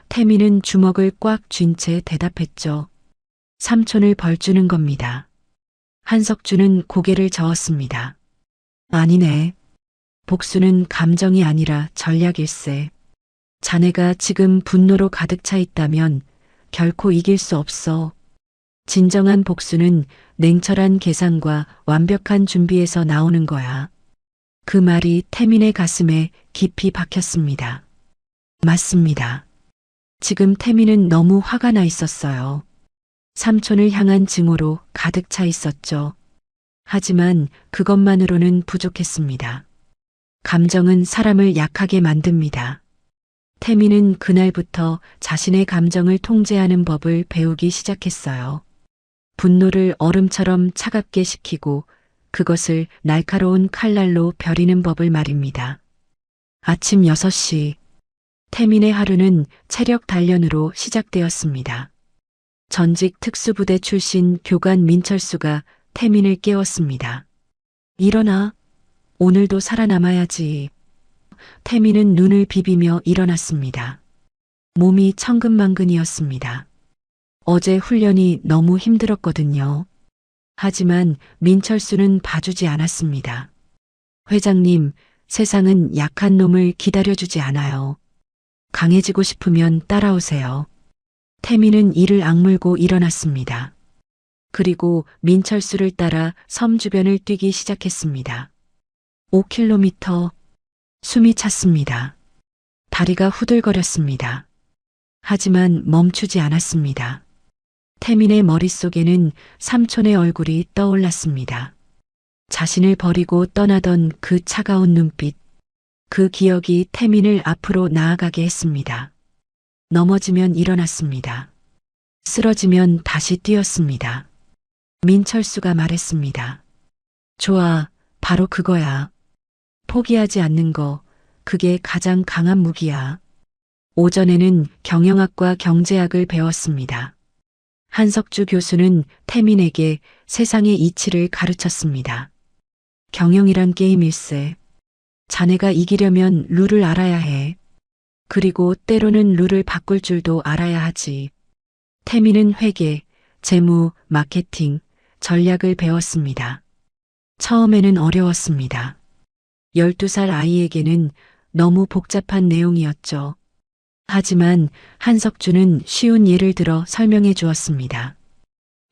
태민은 주먹을 꽉 쥔 채 대답했죠. 삼촌을 벌주는 겁니다. 한석주는 고개를 저었습니다. 아니네. 복수는 감정이 아니라 전략일세. 자네가 지금 분노로 가득 차 있다면 결코 이길 수 없어. 진정한 복수는 냉철한 계산과 완벽한 준비에서 나오는 거야. 그 말이 태민의 가슴에 깊이 박혔습니다. 맞습니다. 지금 태민은 너무 화가 나 있었어요. 삼촌을 향한 증오로 가득 차 있었죠. 하지만 그것만으로는 부족했습니다. 감정은 사람을 약하게 만듭니다. 태민은 그날부터 자신의 감정을 통제하는 법을 배우기 시작했어요. 분노를 얼음처럼 차갑게 식히고 그것을 날카로운 칼날로 벼리는 법을 말입니다. 아침 6시, 태민의 하루는 체력 단련으로 시작되었습니다. 전직 특수부대 출신 교관 민철수가 태민을 깨웠습니다. 일어나. 오늘도 살아남아야지. 태민은 눈을 비비며 일어났습니다. 몸이 천근만근이었습니다. 어제 훈련이 너무 힘들었거든요. 하지만 민철수는 봐주지 않았습니다. 회장님, 세상은 약한 놈을 기다려주지 않아요. 강해지고 싶으면 따라오세요. 태민은 이를 악물고 일어났습니다. 그리고 민철수를 따라 섬 주변을 뛰기 시작했습니다. 5km. 숨이 찼습니다. 다리가 후들거렸습니다. 하지만 멈추지 않았습니다. 태민의 머릿속에는 삼촌의 얼굴이 떠올랐습니다. 자신을 버리고 떠나던 그 차가운 눈빛, 그 기억이 태민을 앞으로 나아가게 했습니다. 넘어지면 일어났습니다. 쓰러지면 다시 뛰었습니다. 민철수가 말했습니다. 좋아, 바로 그거야. 포기하지 않는 거, 그게 가장 강한 무기야. 오전에는 경영학과 경제학을 배웠습니다. 한석주 교수는 태민에게 세상의 이치를 가르쳤습니다. 경영이란 게임일세. 자네가 이기려면 룰을 알아야 해. 그리고 때로는 룰을 바꿀 줄도 알아야 하지. 태민은 회계, 재무, 마케팅, 전략을 배웠습니다. 처음에는 어려웠습니다. 12살 아이에게는 너무 복잡한 내용이었죠. 하지만 한석주는 쉬운 예를 들어 설명해 주었습니다.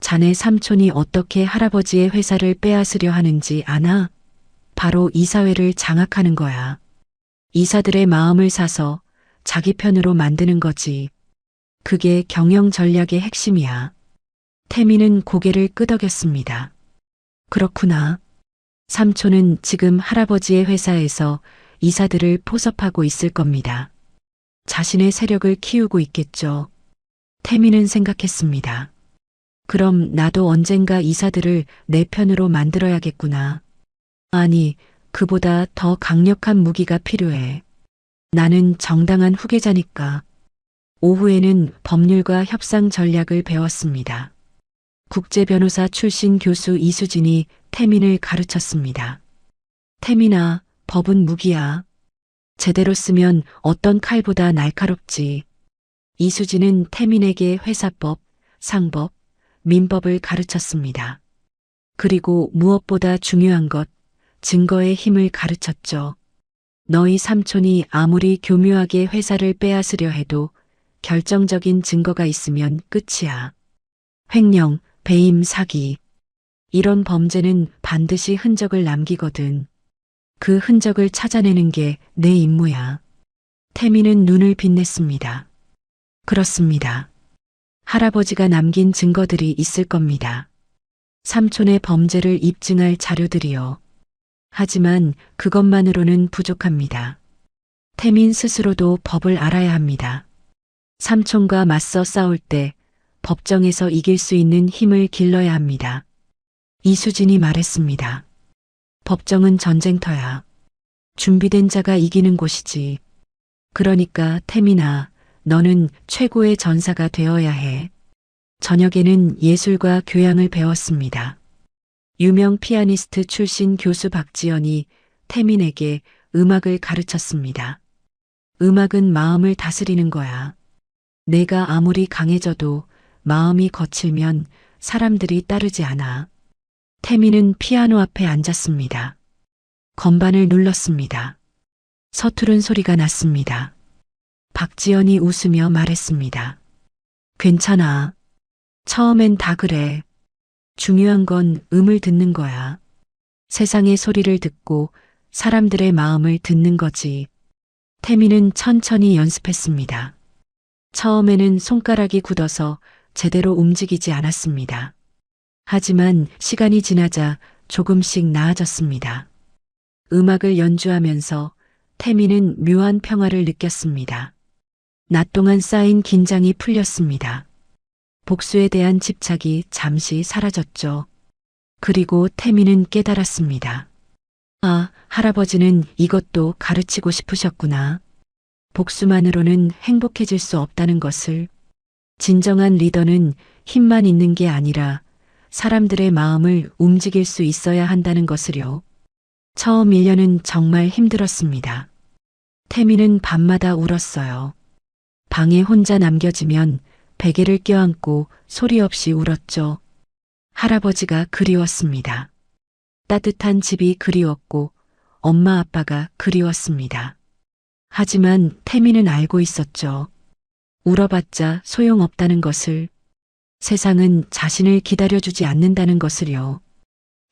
자네 삼촌이 어떻게 할아버지의 회사를 빼앗으려 하는지 아나? 바로 이사회를 장악하는 거야. 이사들의 마음을 사서 자기 편으로 만드는 거지. 그게 경영 전략의 핵심이야. 태미는 고개를 끄덕였습니다. 그렇구나. 삼촌은 지금 할아버지의 회사에서 이사들을 포섭하고 있을 겁니다. 자신의 세력을 키우고 있겠죠. 태미는 생각했습니다. 그럼 나도 언젠가 이사들을 내 편으로 만들어야겠구나. 아니, 그보다 더 강력한 무기가 필요해. 나는 정당한 후계자니까. 오후에는 법률과 협상 전략을 배웠습니다. 국제 변호사 출신 교수 이수진이 태민을 가르쳤습니다. 태민아, 법은 무기야. 제대로 쓰면 어떤 칼보다 날카롭지. 이수진은 태민에게 회사법, 상법, 민법을 가르쳤습니다. 그리고 무엇보다 중요한 것, 증거의 힘을 가르쳤죠. 너희 삼촌이 아무리 교묘하게 회사를 빼앗으려 해도 결정적인 증거가 있으면 끝이야. 횡령, 배임, 사기. 이런 범죄는 반드시 흔적을 남기거든. 그 흔적을 찾아내는 게 내 임무야. 태미는 눈을 빛냈습니다. 그렇습니다. 할아버지가 남긴 증거들이 있을 겁니다. 삼촌의 범죄를 입증할 자료들이요. 하지만 그것만으로는 부족합니다. 태민 스스로도 법을 알아야 합니다. 삼촌과 맞서 싸울 때 법정에서 이길 수 있는 힘을 길러야 합니다. 이수진이 말했습니다. 법정은 전쟁터야. 준비된 자가 이기는 곳이지. 그러니까 태민아, 너는 최고의 전사가 되어야 해. 저녁에는 예술과 교양을 배웠습니다. 유명 피아니스트 출신 교수 박지연이 태민에게 음악을 가르쳤습니다. 음악은 마음을 다스리는 거야. 내가 아무리 강해져도 마음이 거칠면 사람들이 따르지 않아. 태민은 피아노 앞에 앉았습니다. 건반을 눌렀습니다. 서투른 소리가 났습니다. 박지연이 웃으며 말했습니다. 괜찮아. 처음엔 다 그래. 중요한 건 음을 듣는 거야. 세상의 소리를 듣고 사람들의 마음을 듣는 거지. 태민은 천천히 연습했습니다. 처음에는 손가락이 굳어서 제대로 움직이지 않았습니다. 하지만 시간이 지나자 조금씩 나아졌습니다. 음악을 연주하면서 태민은 묘한 평화를 느꼈습니다. 낮 동안 쌓인 긴장이 풀렸습니다. 복수에 대한 집착이 잠시 사라졌죠. 그리고 태민은 깨달았습니다. 아, 할아버지는 이것도 가르치고 싶으셨구나. 복수만으로는 행복해질 수 없다는 것을. 진정한 리더는 힘만 있는 게 아니라 사람들의 마음을 움직일 수 있어야 한다는 것을요. 처음 1년은 정말 힘들었습니다. 태민은 밤마다 울었어요. 방에 혼자 남겨지면 베개를 껴안고 소리 없이 울었죠. 할아버지가 그리웠습니다. 따뜻한 집이 그리웠고 엄마 아빠가 그리웠습니다. 하지만 태민은 알고 있었죠. 울어봤자 소용없다는 것을. 세상은 자신을 기다려주지 않는다는 것을요.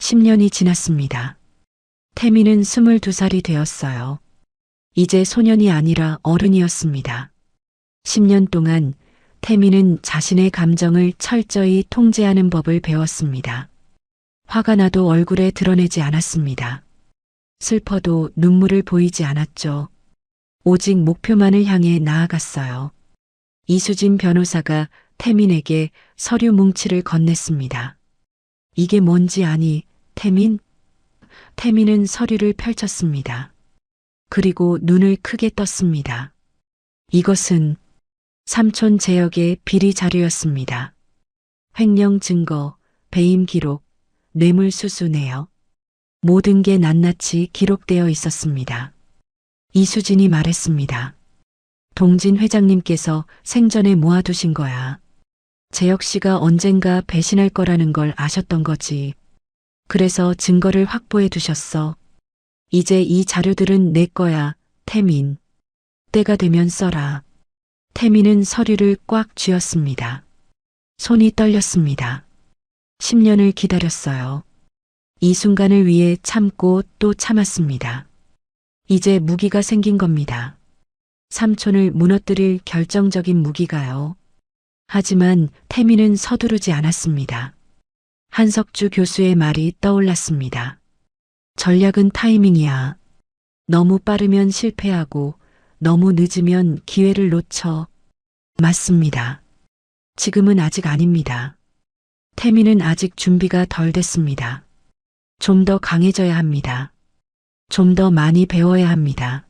10년이 지났습니다. 태민은 22살이 되었어요. 이제 소년이 아니라 어른이었습니다. 10년 동안 태민은 자신의 감정을 철저히 통제하는 법을 배웠습니다. 화가 나도 얼굴에 드러내지 않았습니다. 슬퍼도 눈물을 보이지 않았죠. 오직 목표만을 향해 나아갔어요. 이수진 변호사가 태민에게 서류 뭉치를 건넸습니다. 이게 뭔지 아니, 태민? 태민은 서류를 펼쳤습니다. 그리고 눈을 크게 떴습니다. 이것은 삼촌 재혁의 비리 자료였습니다. 횡령 증거, 배임 기록, 뇌물수수 내역. 모든 게 낱낱이 기록되어 있었습니다. 이수진이 말했습니다. 동진 회장님께서 생전에 모아두신 거야. 재혁 씨가 언젠가 배신할 거라는 걸 아셨던 거지. 그래서 증거를 확보해 두셨어. 이제 이 자료들은 내 거야, 태민. 때가 되면 써라. 태민은 서류를 꽉 쥐었습니다. 손이 떨렸습니다. 10년을 기다렸어요. 이 순간을 위해 참고 또 참았습니다. 이제 무기가 생긴 겁니다. 삼촌을 무너뜨릴 결정적인 무기가요. 하지만 태민은 서두르지 않았습니다. 한석주 교수의 말이 떠올랐습니다. 전략은 타이밍이야. 너무 빠르면 실패하고 너무 늦으면 기회를 놓쳐. 맞습니다. 지금은 아직 아닙니다. 태민은 아직 준비가 덜 됐습니다. 좀 더 강해져야 합니다. 좀 더 많이 배워야 합니다.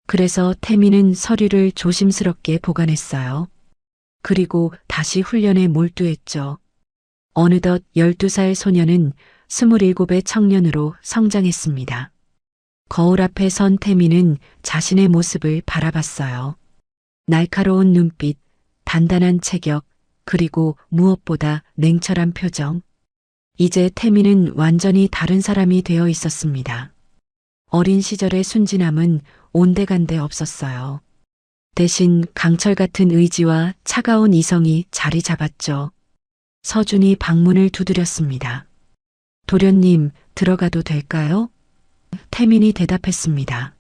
그래서 태민은 서류를 조심스럽게 보관했어요. 그리고 다시 훈련에 몰두했죠. 어느덧 12살 소녀는 27의 청년으로 성장했습니다. 거울 앞에 선 태민은 자신의 모습을 바라봤어요. 날카로운 눈빛, 단단한 체격, 그리고 무엇보다 냉철한 표정. 이제 태민은 완전히 다른 사람이 되어 있었습니다. 어린 시절의 순진함은 온데간데 없었어요. 대신 강철 같은 의지와 차가운 이성이 자리 잡았죠. 서준이 방문을 두드렸습니다. 도련님, 들어가도 될까요? 태민이 대답했습니다.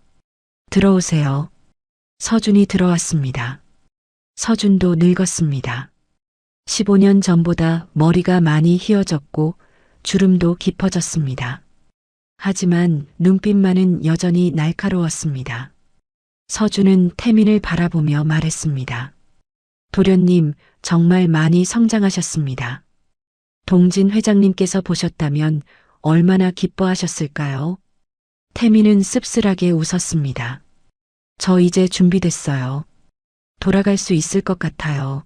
들어오세요. 서준이 들어왔습니다. 서준도 늙었습니다. 15년 전보다 머리가 많이 휘어졌고 주름도 깊어졌습니다. 하지만 눈빛만은 여전히 날카로웠습니다. 서준은 태민을 바라보며 말했습니다. 도련님, 정말 많이 성장하셨습니다. 동진 회장님께서 보셨다면 얼마나 기뻐하셨을까요? 태민은 씁쓸하게 웃었습니다. 저 이제 준비됐어요. 돌아갈 수 있을 것 같아요.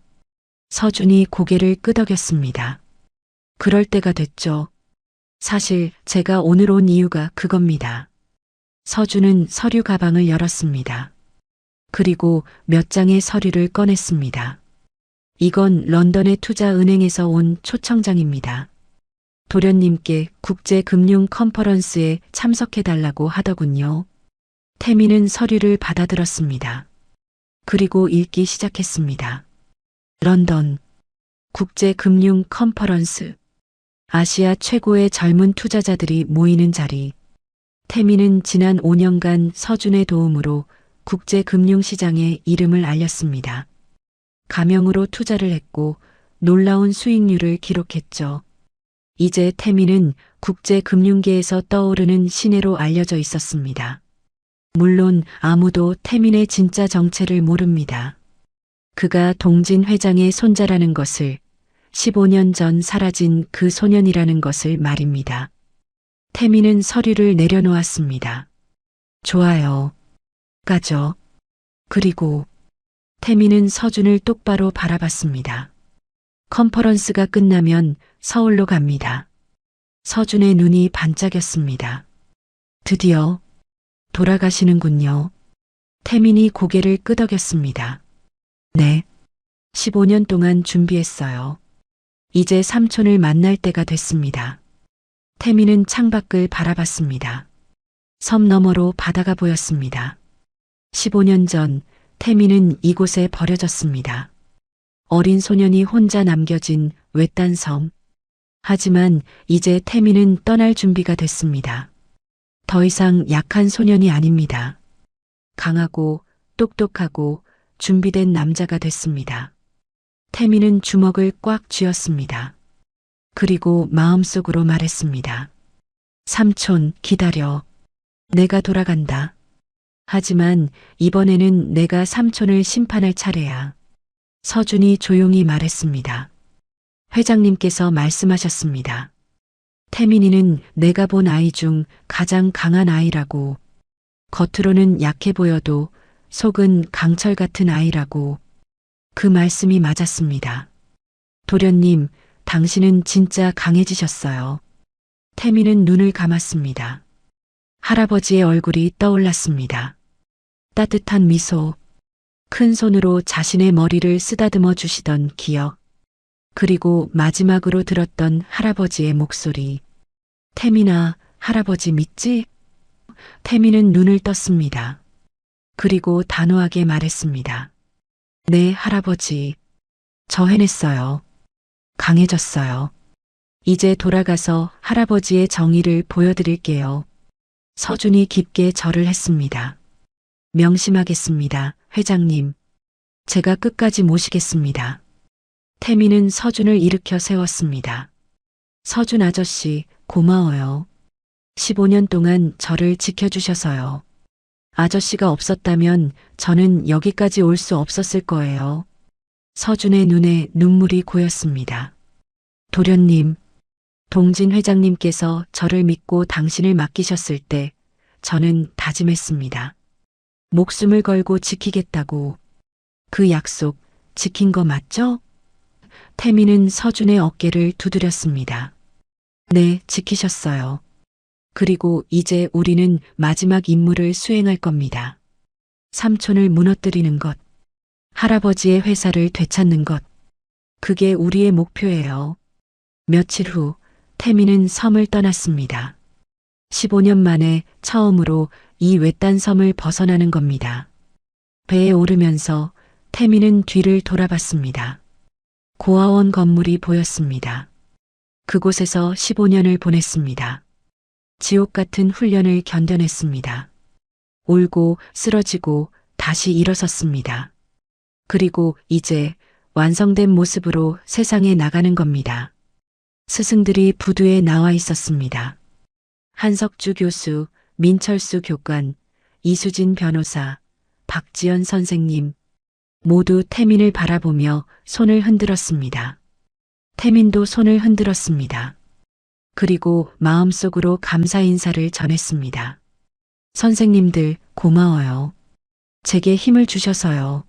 서준이 고개를 끄덕였습니다. 그럴 때가 됐죠. 사실 제가 오늘 온 이유가 그겁니다. 서준은 서류 가방을 열었습니다. 그리고 몇 장의 서류를 꺼냈습니다. 이건 런던의 투자은행에서 온 초청장입니다. 도련님께 국제금융 컨퍼런스에 참석해달라고 하더군요. 태민은 서류를 받아들었습니다. 그리고 읽기 시작했습니다. 런던 국제금융 컨퍼런스. 아시아 최고의 젊은 투자자들이 모이는 자리. 태민은 지난 5년간 서준의 도움으로 국제금융시장에 이름을 알렸습니다. 가명으로 투자를 했고 놀라운 수익률을 기록했죠. 이제 태민은 국제금융계에서 떠오르는 신예로 알려져 있었습니다. 물론 아무도 태민의 진짜 정체를 모릅니다. 그가 동진 회장의 손자라는 것을, 15년 전 사라진 그 소년이라는 것을 말입니다. 태민은 서류를 내려놓았습니다. 좋아요. 까죠. 그리고 태민은 서준을 똑바로 바라봤습니다. 컨퍼런스가 끝나면 서울로 갑니다. 서준의 눈이 반짝였습니다. 드디어 돌아가시는군요. 태민이 고개를 끄덕였습니다. 네. 15년 동안 준비했어요. 이제 삼촌을 만날 때가 됐습니다. 태민은 창밖을 바라봤습니다. 섬 너머로 바다가 보였습니다. 15년 전 태민은 이곳에 버려졌습니다. 어린 소년이 혼자 남겨진 외딴 섬. 하지만 이제 태민은 떠날 준비가 됐습니다. 더 이상 약한 소년이 아닙니다. 강하고 똑똑하고 준비된 남자가 됐습니다. 태민은 주먹을 꽉 쥐었습니다. 그리고 마음속으로 말했습니다. 삼촌, 기다려. 내가 돌아간다. 하지만 이번에는 내가 삼촌을 심판할 차례야. 서준이 조용히 말했습니다. 회장님께서 말씀하셨습니다. 태민이는 내가 본 아이 중 가장 강한 아이라고. 겉으로는 약해 보여도 속은 강철 같은 아이라고. 그 말씀이 맞았습니다. 도련님, 당신은 진짜 강해지셨어요. 태민은 눈을 감았습니다. 할아버지의 얼굴이 떠올랐습니다. 따뜻한 미소, 큰 손으로 자신의 머리를 쓰다듬어 주시던 기억. 그리고 마지막으로 들었던 할아버지의 목소리. 태민아, 할아버지 믿지? 태민은 눈을 떴습니다. 그리고 단호하게 말했습니다. 네, 할아버지. 저 해냈어요. 강해졌어요. 이제 돌아가서 할아버지의 정의를 보여드릴게요. 서준이 깊게 절을 했습니다. 명심하겠습니다, 회장님. 제가 끝까지 모시겠습니다. 태민은 서준을 일으켜 세웠습니다. 서준 아저씨, 고마워요. 15년 동안 저를 지켜주셔서요. 아저씨가 없었다면 저는 여기까지 올 수 없었을 거예요. 서준의 눈에 눈물이 고였습니다. 도련님, 동진 회장님께서 저를 믿고 당신을 맡기셨을 때 저는 다짐했습니다. 목숨을 걸고 지키겠다고. 그 약속 지킨 거 맞죠? 태민은 서준의 어깨를 두드렸습니다. 네, 지키셨어요. 그리고 이제 우리는 마지막 임무를 수행할 겁니다. 삼촌을 무너뜨리는 것, 할아버지의 회사를 되찾는 것, 그게 우리의 목표예요. 며칠 후 태민은 섬을 떠났습니다. 15년 만에 처음으로 이 외딴 섬을 벗어나는 겁니다. 배에 오르면서 태민은 뒤를 돌아봤습니다. 고아원 건물이 보였습니다. 그곳에서 15년을 보냈습니다. 지옥 같은 훈련을 견뎌냈습니다. 울고 쓰러지고 다시 일어섰습니다. 그리고 이제 완성된 모습으로 세상에 나가는 겁니다. 스승들이 부두에 나와 있었습니다. 한석주 교수, 민철수 교관, 이수진 변호사, 박지연 선생님, 모두 태민을 바라보며 손을 흔들었습니다. 태민도 손을 흔들었습니다. 그리고 마음속으로 감사 인사를 전했습니다. 선생님들 고마워요. 제게 힘을 주셔서요.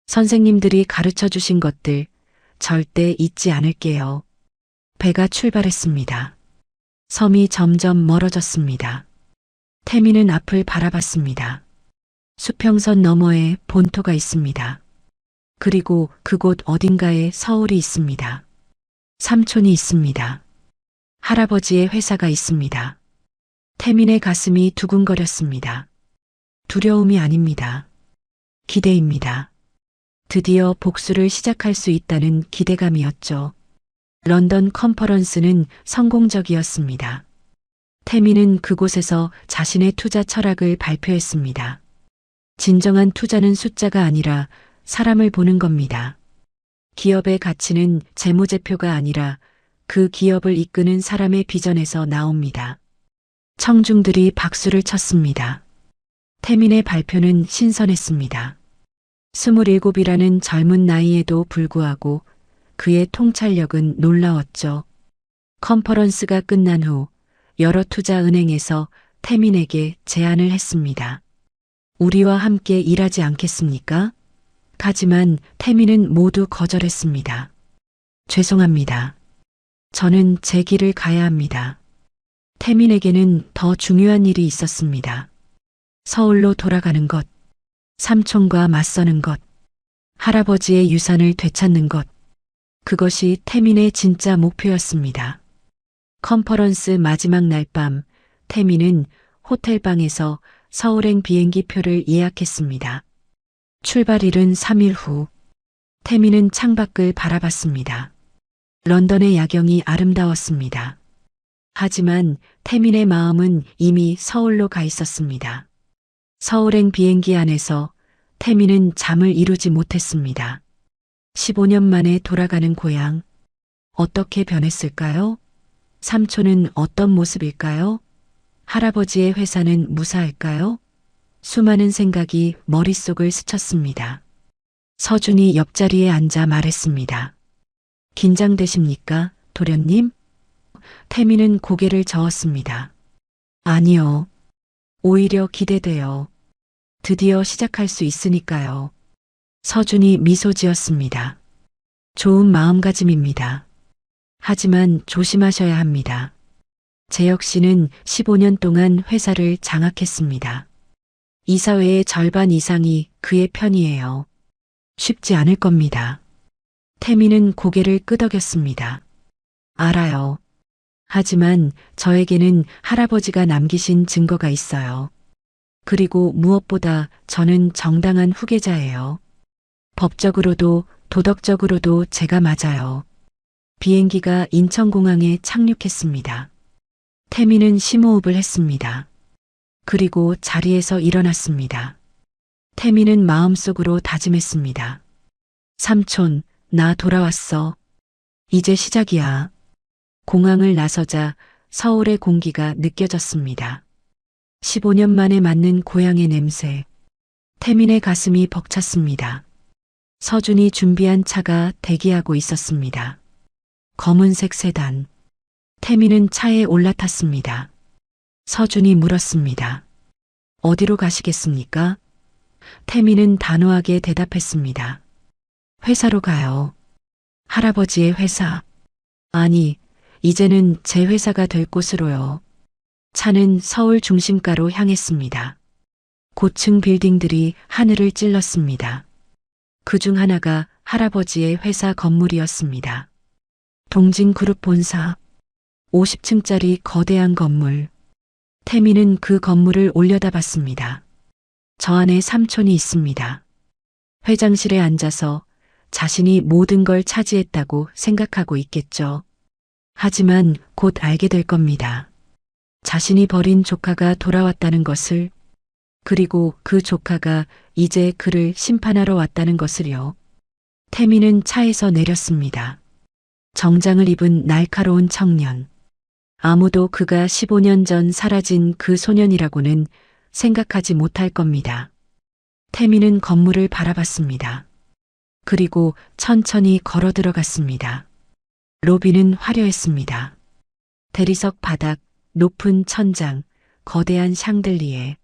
선생님들이 가르쳐 주신 것들 절대 잊지 않을게요. 배가 출발했습니다. 섬이 점점 멀어졌습니다. 태민은 앞을 바라봤습니다. 수평선 너머에 본토가 있습니다. 그리고 그곳 어딘가에 서울이 있습니다. 삼촌이 있습니다. 할아버지의 회사가 있습니다. 태민의 가슴이 두근거렸습니다. 두려움이 아닙니다. 기대입니다. 드디어 복수를 시작할 수 있다는 기대감이었죠. 런던 컨퍼런스는 성공적이었습니다. 태민은 그곳에서 자신의 투자 철학을 발표했습니다. 진정한 투자는 숫자가 아니라 사람을 보는 겁니다. 기업의 가치는 재무제표가 아니라 그 기업을 이끄는 사람의 비전에서 나옵니다. 청중들이 박수를 쳤습니다. 태민의 발표는 신선했습니다. 27이라는 젊은 나이에도 불구하고 그의 통찰력은 놀라웠죠. 컨퍼런스가 끝난 후 여러 투자은행에서 태민에게 제안을 했습니다. 우리와 함께 일하지 않겠습니까? 하지만 태민은 모두 거절했습니다. 죄송합니다. 저는 제 길을 가야 합니다. 태민에게는 더 중요한 일이 있었습니다. 서울로 돌아가는 것, 삼촌과 맞서는 것, 할아버지의 유산을 되찾는 것, 그것이 태민의 진짜 목표였습니다. 컨퍼런스 마지막 날 밤, 태민은 호텔방에서 서울행 비행기 표를 예약했습니다. 출발일은 3일 후, 태민은 창밖을 바라봤습니다. 런던의 야경이 아름다웠습니다. 하지만 태민의 마음은 이미 서울로 가 있었습니다. 서울행 비행기 안에서 태민은 잠을 이루지 못했습니다. 15년 만에 돌아가는 고향, 어떻게 변했을까요? 삼촌은 어떤 모습일까요? 할아버지의 회사는 무사할까요? 수많은 생각이 머릿속을 스쳤습니다. 서준이 옆자리에 앉아 말했습니다. 긴장되십니까, 도련님? 태민은 고개를 저었습니다. 아니요. 오히려 기대돼요. 드디어 시작할 수 있으니까요. 서준이 미소 지었습니다. 좋은 마음가짐입니다. 하지만 조심하셔야 합니다. 재혁 씨는 15년 동안 회사를 장악했습니다. 이사회의 절반 이상이 그의 편이에요. 쉽지 않을 겁니다. 태미는 고개를 끄덕였습니다. 알아요. 하지만 저에게는 할아버지가 남기신 증거가 있어요. 그리고 무엇보다 저는 정당한 후계자예요. 법적으로도 도덕적으로도 제가 맞아요. 비행기가 인천공항에 착륙했습니다. 태미는 심호흡을 했습니다. 그리고 자리에서 일어났습니다. 태미는 마음속으로 다짐했습니다. 삼촌, 나 돌아왔어. 이제 시작이야. 공항을 나서자 서울의 공기가 느껴졌습니다. 15년 만에 맡는 고향의 냄새. 태민의 가슴이 벅찼습니다. 서준이 준비한 차가 대기하고 있었습니다. 검은색 세단. 태민은 차에 올라탔습니다. 서준이 물었습니다. 어디로 가시겠습니까? 태민은 단호하게 대답했습니다. 회사로 가요. 할아버지의 회사. 아니, 이제는 제 회사가 될 곳으로요. 차는 서울 중심가로 향했습니다. 고층 빌딩들이 하늘을 찔렀습니다. 그중 하나가 할아버지의 회사 건물이었습니다. 동진그룹 본사. 50층짜리 거대한 건물. 태미는 그 건물을 올려다봤습니다. 저 안에 삼촌이 있습니다. 회장실에 앉아서 자신이 모든 걸 차지했다고 생각하고 있겠죠. 하지만 곧 알게 될 겁니다. 자신이 버린 조카가 돌아왔다는 것을, 그리고 그 조카가 이제 그를 심판하러 왔다는 것을요. 태미는 차에서 내렸습니다. 정장을 입은 날카로운 청년. 아무도 그가 15년 전 사라진 그 소년이라고는 생각하지 못할 겁니다. 태미는 건물을 바라봤습니다. 그리고 천천히 걸어 들어갔습니다. 로비는 화려했습니다. 대리석 바닥, 높은 천장, 거대한 샹들리에.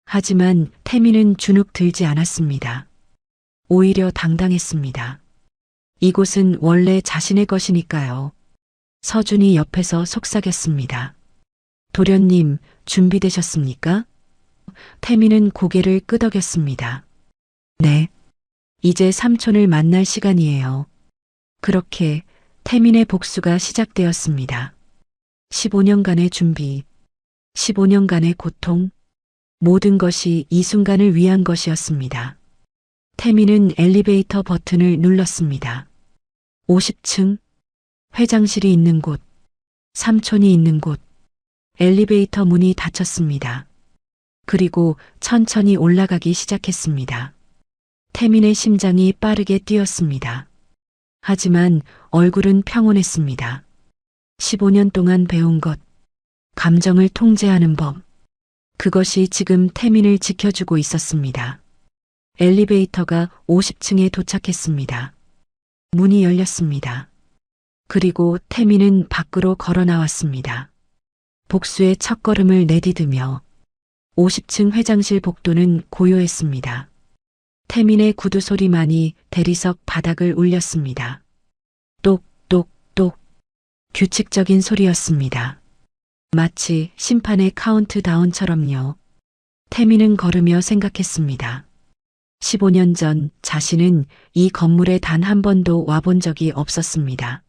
하지만 태미는 주눅 들지 않았습니다. 오히려 당당했습니다. 이곳은 원래 자신의 것이니까요. 서준이 옆에서 속삭였습니다. 도련님, 준비되셨습니까? 태미는 고개를 끄덕였습니다. 네. 이제 삼촌을 만날 시간이에요. 그렇게 태민의 복수가 시작되었습니다. 15년간의 준비, 15년간의 고통, 모든 것이 이 순간을 위한 것이었습니다. 태민은 엘리베이터 버튼을 눌렀습니다. 50층, 회장실이 있는 곳, 삼촌이 있는 곳, 엘리베이터 문이 닫혔습니다. 그리고 천천히 올라가기 시작했습니다. 태민의 심장이 빠르게 뛰었습니다. 하지만 얼굴은 평온했습니다. 15년 동안 배운 것, 감정을 통제하는 법, 그것이 지금 태민을 지켜주고 있었습니다. 엘리베이터가 50층에 도착했습니다. 문이 열렸습니다. 그리고 태민은 밖으로 걸어 나왔습니다. 복수의 첫걸음을 내디디며 50층 회장실 복도는 고요했습니다. 태민의 구두 소리만이 대리석 바닥을 울렸습니다. 똑똑똑. 규칙적인 소리였습니다. 마치 심판의 카운트다운처럼요. 태민은 걸으며 생각했습니다. 15년 전 자신은 이 건물에 단 한 번도 와본 적이 없었습니다.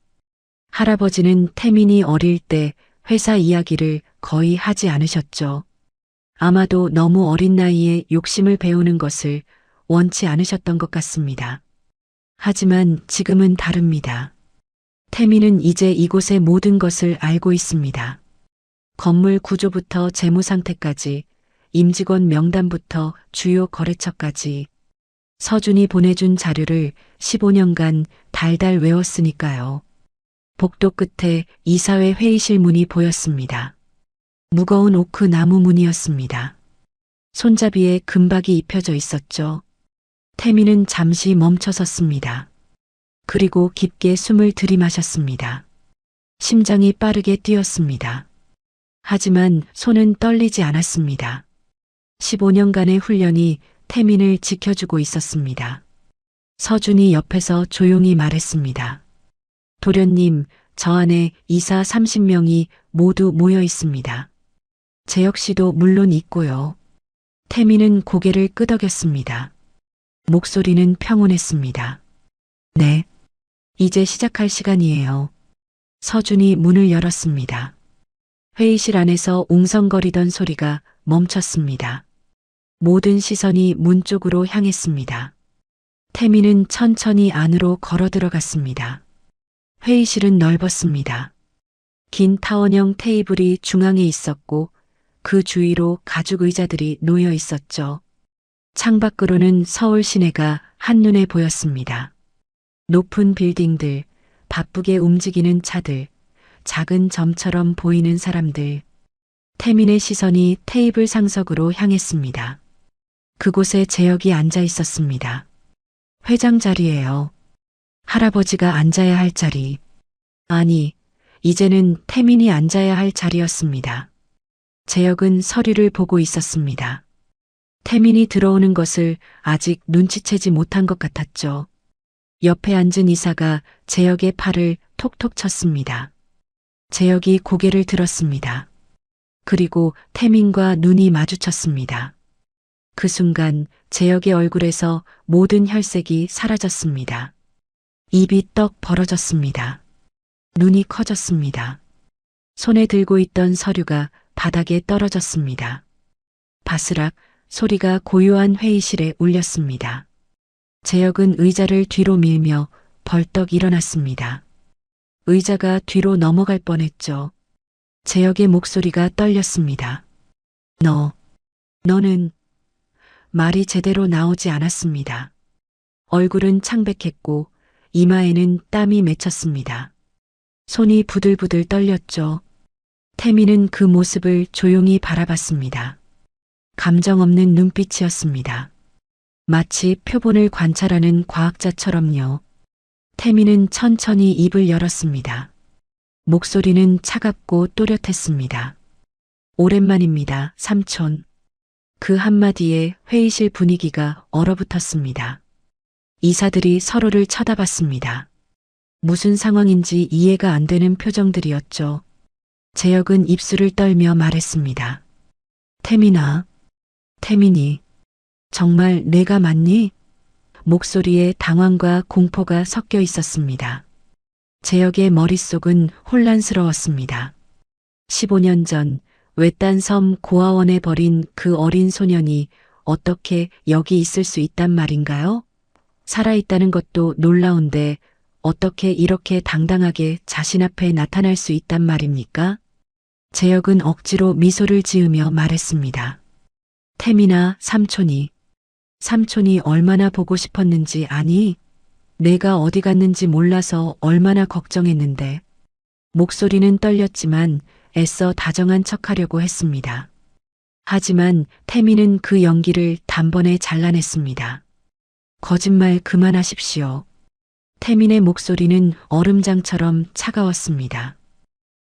할아버지는 태민이 어릴 때 회사 이야기를 거의 하지 않으셨죠. 아마도 너무 어린 나이에 욕심을 배우는 것을 원치 않으셨던 것 같습니다. 하지만 지금은 다릅니다. 태민은 이제 이곳의 모든 것을 알고 있습니다. 건물 구조부터 재무 상태까지, 임직원 명단부터 주요 거래처까지. 서준이 보내준 자료를 15년간 달달 외웠으니까요. 복도 끝에 이사회 회의실 문이 보였습니다. 무거운 오크 나무 문이었습니다. 손잡이에 금박이 입혀져 있었죠. 태민은 잠시 멈춰 섰습니다. 그리고 깊게 숨을 들이마셨습니다. 심장이 빠르게 뛰었습니다. 하지만 손은 떨리지 않았습니다. 15년간의 훈련이 태민을 지켜주고 있었습니다. 서준이 옆에서 조용히 말했습니다. 도련님, 저 안에 이사 30명이 모두 모여 있습니다. 제 역시도 물론 있고요. 태민은 고개를 끄덕였습니다. 목소리는 평온했습니다. 네. 이제 시작할 시간이에요. 서준이 문을 열었습니다. 회의실 안에서 웅성거리던 소리가 멈췄습니다. 모든 시선이 문 쪽으로 향했습니다. 태민은 천천히 안으로 걸어 들어갔습니다. 회의실은 넓었습니다. 긴 타원형 테이블이 중앙에 있었고 그 주위로 가죽 의자들이 놓여 있었죠. 창밖으로는 서울 시내가 한눈에 보였습니다. 높은 빌딩들, 바쁘게 움직이는 차들, 작은 점처럼 보이는 사람들. 태민의 시선이 테이블 상석으로 향했습니다. 그곳에 재혁이 앉아 있었습니다. 회장 자리예요. 할아버지가 앉아야 할 자리. 아니, 이제는 태민이 앉아야 할 자리였습니다. 재혁은 서류를 보고 있었습니다. 태민이 들어오는 것을 아직 눈치채지 못한 것 같았죠. 옆에 앉은 이사가 재혁의 팔을 톡톡 쳤습니다. 재혁이 고개를 들었습니다. 그리고 태민과 눈이 마주쳤습니다. 그 순간 재혁의 얼굴에서 모든 혈색이 사라졌습니다. 입이 떡 벌어졌습니다. 눈이 커졌습니다. 손에 들고 있던 서류가 바닥에 떨어졌습니다. 바스락 소리가 고요한 회의실에 울렸습니다. 재혁은 의자를 뒤로 밀며 벌떡 일어났습니다. 의자가 뒤로 넘어갈 뻔했죠. 재혁의 목소리가 떨렸습니다. 너는 말이 제대로 나오지 않았습니다. 얼굴은 창백했고 이마에는 땀이 맺혔습니다. 손이 부들부들 떨렸죠. 태민은 그 모습을 조용히 바라봤습니다. 감정 없는 눈빛이었습니다. 마치 표본을 관찰하는 과학자처럼요. 태민은 천천히 입을 열었습니다. 목소리는 차갑고 또렷했습니다. 오랜만입니다, 삼촌. 그 한마디에 회의실 분위기가 얼어붙었습니다. 이사들이 서로를 쳐다봤습니다. 무슨 상황인지 이해가 안 되는 표정들이었죠. 재혁은 입술을 떨며 말했습니다. 태민이, 정말 내가 맞니? 목소리에 당황과 공포가 섞여 있었습니다. 재혁의 머릿속은 혼란스러웠습니다. 15년 전 외딴 섬 고아원에 버린 그 어린 소년이 어떻게 여기 있을 수 있단 말인가요? 살아있다는 것도 놀라운데 어떻게 이렇게 당당하게 자신 앞에 나타날 수 있단 말입니까? 재혁은 억지로 미소를 지으며 말했습니다. 태민아, 삼촌이 얼마나 보고 싶었는지 아니? 내가 어디 갔는지 몰라서 얼마나 걱정했는데. 목소리는 떨렸지만 애써 다정한 척하려고 했습니다. 하지만 태민은 그 연기를 단번에 잘라냈습니다. 거짓말 그만하십시오. 태민의 목소리는 얼음장처럼 차가웠습니다.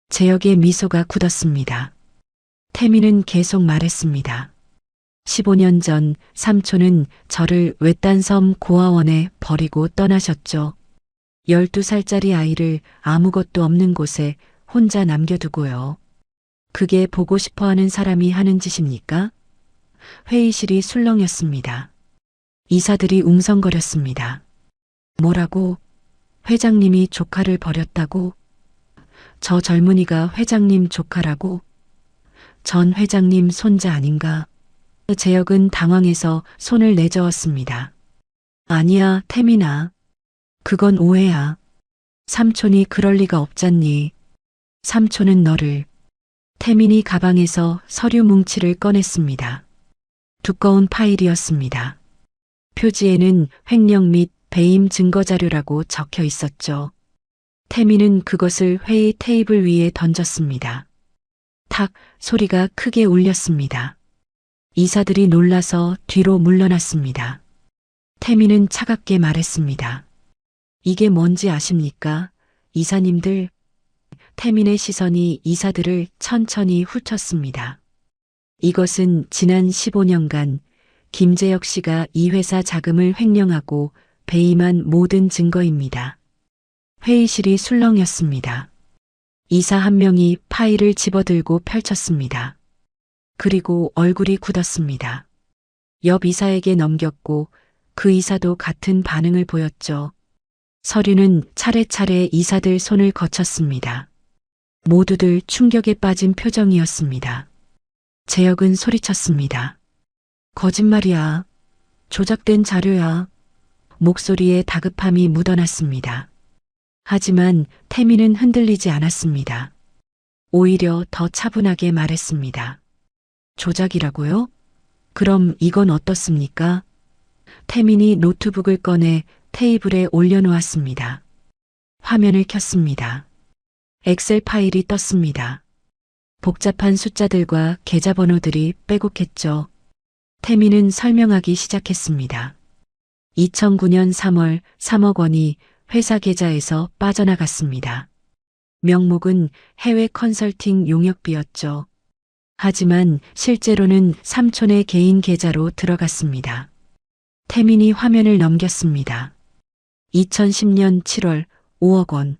재혁의 미소가 굳었습니다. 태민은 계속 말했습니다. 15년 전 삼촌은 저를 외딴 섬 고아원에 버리고 떠나셨죠. 12살짜리 아이를 아무것도 없는 곳에 혼자 남겨두고요. 그게 보고 싶어하는 사람이 하는 짓입니까? 회의실이 술렁였습니다. 이사들이 웅성거렸습니다. 뭐라고? 회장님이 조카를 버렸다고? 저 젊은이가 회장님 조카라고? 전 회장님 손자 아닌가? 재혁은 당황해서 손을 내저었습니다. 아니야, 태민아. 그건 오해야. 삼촌이 그럴 리가 없잖니. 삼촌은 너를. 태민이 가방에서 서류 뭉치를 꺼냈습니다. 두꺼운 파일이었습니다. 표지에는 횡령 및 배임 증거자료라고 적혀 있었죠. 태민은 그것을 회의 테이블 위에 던졌습니다. 탁 소리가 크게 울렸습니다. 이사들이 놀라서 뒤로 물러났습니다. 태민은 차갑게 말했습니다. 이게 뭔지 아십니까? 이사님들. 태민의 시선이 이사들을 천천히 훑었습니다. 이것은 지난 15년간 김재혁 씨가 이 회사 자금을 횡령하고 배임한 모든 증거입니다. 회의실이 술렁였습니다. 이사 한 명이 파일을 집어들고 펼쳤습니다. 그리고 얼굴이 굳었습니다. 옆 이사에게 넘겼고 그 이사도 같은 반응을 보였죠. 서류는 차례차례 이사들 손을 거쳤습니다. 모두들 충격에 빠진 표정이었습니다. 재혁은 소리쳤습니다. 거짓말이야. 조작된 자료야. 목소리에 다급함이 묻어났습니다. 하지만 태민은 흔들리지 않았습니다. 오히려 더 차분하게 말했습니다. 조작이라고요? 그럼 이건 어떻습니까? 태민이 노트북을 꺼내 테이블에 올려놓았습니다. 화면을 켰습니다. 엑셀 파일이 떴습니다. 복잡한 숫자들과 계좌번호들이 빼곡했죠. 태민은 설명하기 시작했습니다. 2009년 3월 3억 원이 회사 계좌에서 빠져나갔습니다. 명목은 해외 컨설팅 용역비였죠. 하지만 실제로는 삼촌의 개인 계좌로 들어갔습니다. 태민이 화면을 넘겼습니다. 2010년 7월 5억 원.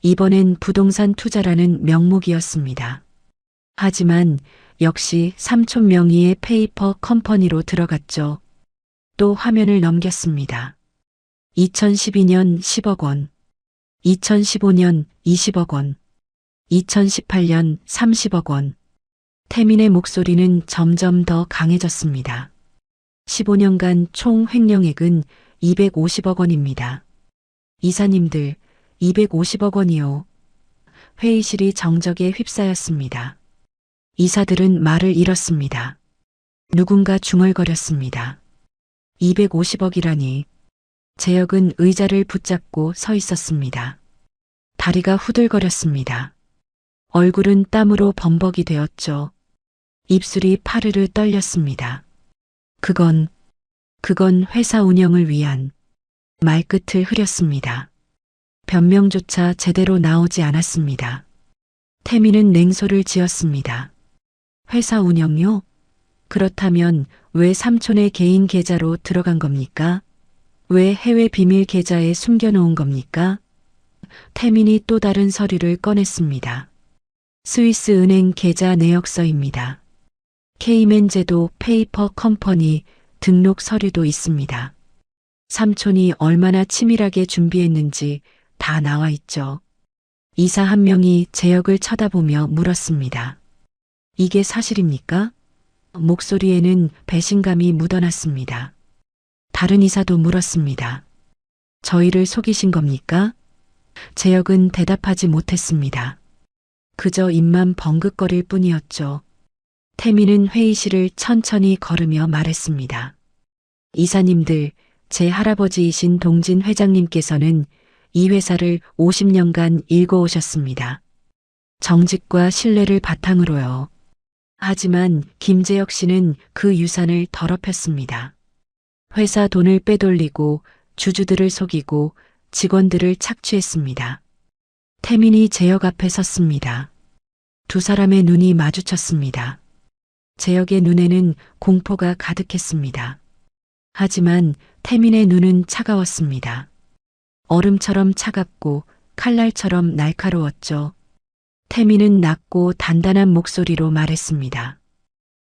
이번엔 부동산 투자라는 명목이었습니다. 하지만 역시 삼촌 명의의 페이퍼 컴퍼니로 들어갔죠. 또 화면을 넘겼습니다. 2012년 10억 원. 2015년 20억 원. 2018년 30억 원. 태민의 목소리는 점점 더 강해졌습니다. 15년간 총 횡령액은 250억 원입니다. 이사님들, 250억 원이요. 회의실이 정적에 휩싸였습니다. 이사들은 말을 잃었습니다. 누군가 중얼거렸습니다. 250억이라니. 재혁은 의자를 붙잡고 서 있었습니다. 다리가 후들거렸습니다. 얼굴은 땀으로 범벅이 되었죠. 입술이 파르르 떨렸습니다. 그건 회사 운영을 위한 말끝을 흐렸습니다. 변명조차 제대로 나오지 않았습니다. 태민은 냉소를 지었습니다. 회사 운영요? 그렇다면 왜 삼촌의 개인 계좌로 들어간 겁니까? 왜 해외 비밀 계좌에 숨겨놓은 겁니까? 태민이 또 다른 서류를 꺼냈습니다. 스위스 은행 계좌 내역서입니다. 케이맨 제도 페이퍼 컴퍼니 등록 서류도 있습니다. 삼촌이 얼마나 치밀하게 준비했는지 다 나와 있죠. 이사 한 명이 재혁을 쳐다보며 물었습니다. 이게 사실입니까? 목소리에는 배신감이 묻어났습니다. 다른 이사도 물었습니다. 저희를 속이신 겁니까? 재혁은 대답하지 못했습니다. 그저 입만 벙긋거릴 뿐이었죠. 태민은 회의실을 천천히 걸으며 말했습니다. 이사님들, 제 할아버지이신 동진 회장님께서는 이 회사를 50년간 읽어오셨습니다. 정직과 신뢰를 바탕으로요. 하지만 김재혁 씨는 그 유산을 더럽혔습니다. 회사 돈을 빼돌리고 주주들을 속이고 직원들을 착취했습니다. 태민이 재혁 앞에 섰습니다. 두 사람의 눈이 마주쳤습니다. 재혁의 눈에는 공포가 가득했습니다. 하지만 태민의 눈은 차가웠습니다. 얼음처럼 차갑고 칼날처럼 날카로웠죠. 태민은 낮고 단단한 목소리로 말했습니다.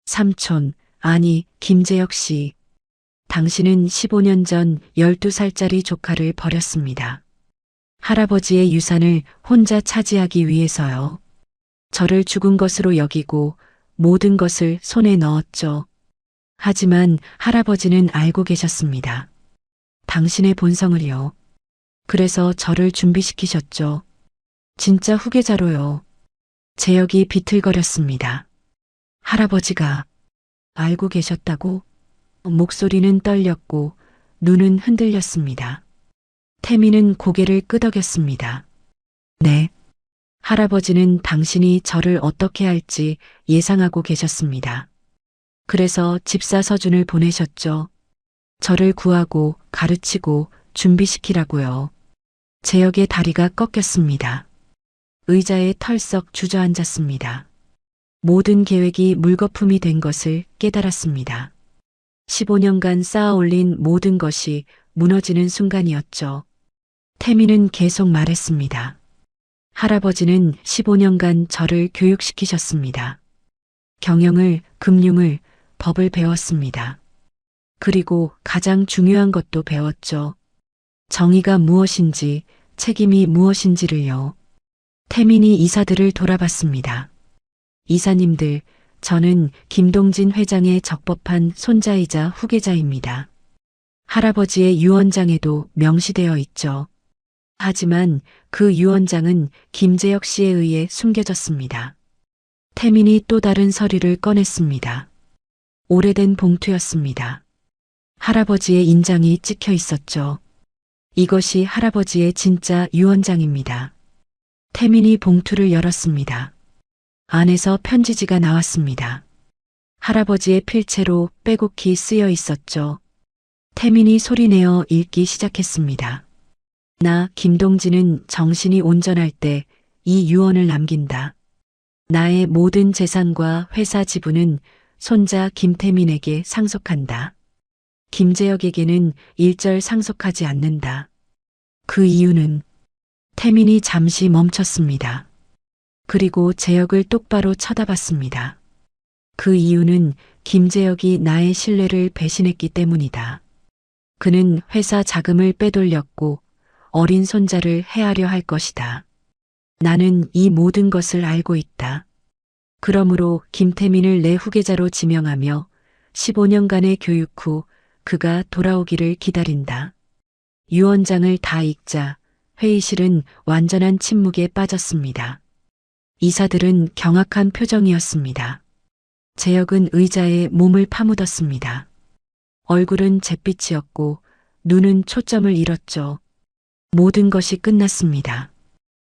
삼촌, 아니 김재혁 씨. 당신은 15년 전 12살짜리 조카를 버렸습니다. 할아버지의 유산을 혼자 차지하기 위해서요. 저를 죽은 것으로 여기고 모든 것을 손에 넣었죠. 하지만 할아버지는 알고 계셨습니다. 당신의 본성을요. 그래서 저를 준비시키셨죠. 진짜 후계자로요. 재혁이 비틀거렸습니다. 할아버지가 알고 계셨다고? 목소리는 떨렸고 눈은 흔들렸습니다. 태민은 고개를 끄덕였습니다. 네. 할아버지는 당신이 저를 어떻게 할지 예상하고 계셨습니다. 그래서 집사 서준을 보내셨죠. 저를 구하고 가르치고 준비시키라고요. 재혁의 다리가 꺾였습니다. 의자에 털썩 주저앉았습니다. 모든 계획이 물거품이 된 것을 깨달았습니다. 15년간 쌓아올린 모든 것이 무너지는 순간이었죠. 태민은 계속 말했습니다. 할아버지는 15년간 저를 교육시키셨습니다. 경영을, 금융을, 법을 배웠습니다. 그리고 가장 중요한 것도 배웠죠. 정의가 무엇인지, 책임이 무엇인지를요. 태민이 이사들을 돌아봤습니다. 이사님들, 저는 김동진 회장의 적법한 손자이자 후계자입니다. 할아버지의 유언장에도 명시되어 있죠. 하지만 그 유언장은 김재혁 씨에 의해 숨겨졌습니다. 태민이 또 다른 서류를 꺼냈습니다. 오래된 봉투였습니다. 할아버지의 인장이 찍혀 있었죠. 이것이 할아버지의 진짜 유언장입니다. 태민이 봉투를 열었습니다. 안에서 편지지가 나왔습니다. 할아버지의 필체로 빼곡히 쓰여 있었죠. 태민이 소리내어 읽기 시작했습니다. 나 김동진은 정신이 온전할 때 이 유언을 남긴다. 나의 모든 재산과 회사 지분은 손자 김태민에게 상속한다. 김재혁에게는 일절 상속하지 않는다. 그 이유는 태민이 잠시 멈췄습니다. 그리고 재혁을 똑바로 쳐다봤습니다. 그 이유는 김재혁이 나의 신뢰를 배신했기 때문이다. 그는 회사 자금을 빼돌렸고 어린 손자를 해하려 할 것이다. 나는 이 모든 것을 알고 있다. 그러므로 김태민을 내 후계자로 지명하며 15년간의 교육 후 그가 돌아오기를 기다린다. 유언장을 다 읽자 회의실은 완전한 침묵에 빠졌습니다. 이사들은 경악한 표정이었습니다. 재혁은 의자에 몸을 파묻었습니다. 얼굴은 잿빛이었고 눈은 초점을 잃었죠. 모든 것이 끝났습니다.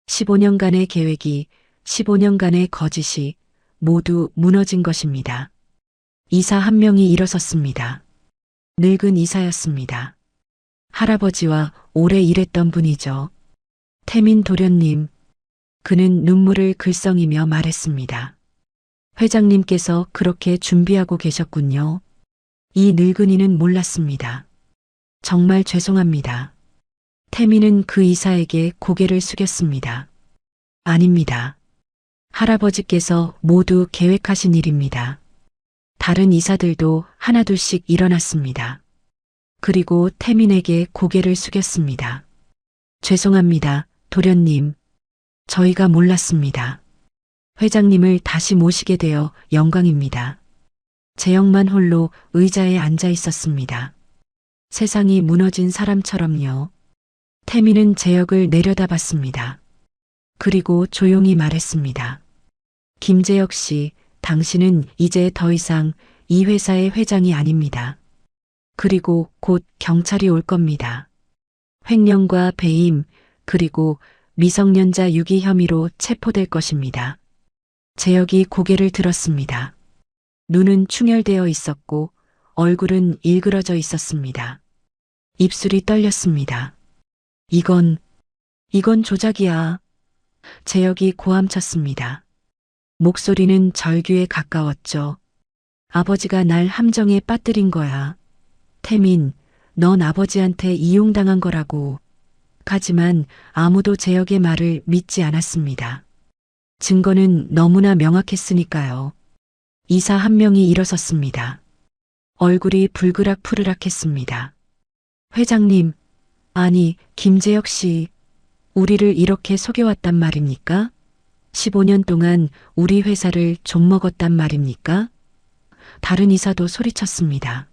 15년간의 계획이 15년간의 거짓이 모두 무너진 것입니다. 이사 한 명이 일어섰습니다. 늙은 이사였습니다. 할아버지와 오래 일했던 분이죠. 태민 도련님. 그는 눈물을 글썽이며 말했습니다. 회장님께서 그렇게 준비하고 계셨군요. 이 늙은이는 몰랐습니다. 정말 죄송합니다. 태민은 그 이사에게 고개를 숙였습니다. 아닙니다. 할아버지께서 모두 계획하신 일입니다. 다른 이사들도 하나둘씩 일어났습니다. 그리고 태민에게 고개를 숙였습니다. 죄송합니다, 도련님. 저희가 몰랐습니다. 회장님을 다시 모시게 되어 영광입니다. 재혁만 홀로 의자에 앉아 있었습니다. 세상이 무너진 사람처럼요. 태민은 재혁을 내려다봤습니다. 그리고 조용히 말했습니다. 김재혁 씨, 당신은 이제 더 이상 이 회사의 회장이 아닙니다. 그리고 곧 경찰이 올 겁니다. 횡령과 배임, 그리고 미성년자 유기 혐의로 체포될 것입니다. 재혁이 고개를 들었습니다. 눈은 충혈되어 있었고 얼굴은 일그러져 있었습니다. 입술이 떨렸습니다. 이건 조작이야. 재혁이 고함쳤습니다. 목소리는 절규에 가까웠죠. 아버지가 날 함정에 빠뜨린 거야. 태민, 넌 아버지한테 이용당한 거라고. 하지만 아무도 재혁의 말을 믿지 않았습니다. 증거는 너무나 명확했으니까요. 이사 한 명이 일어섰습니다. 얼굴이 불그락푸르락했습니다. 회장님, 아니, 김재혁 씨, 우리를 이렇게 속여왔단 말입니까? 15년 동안 우리 회사를 좀먹었단 말입니까? 다른 이사도 소리쳤습니다.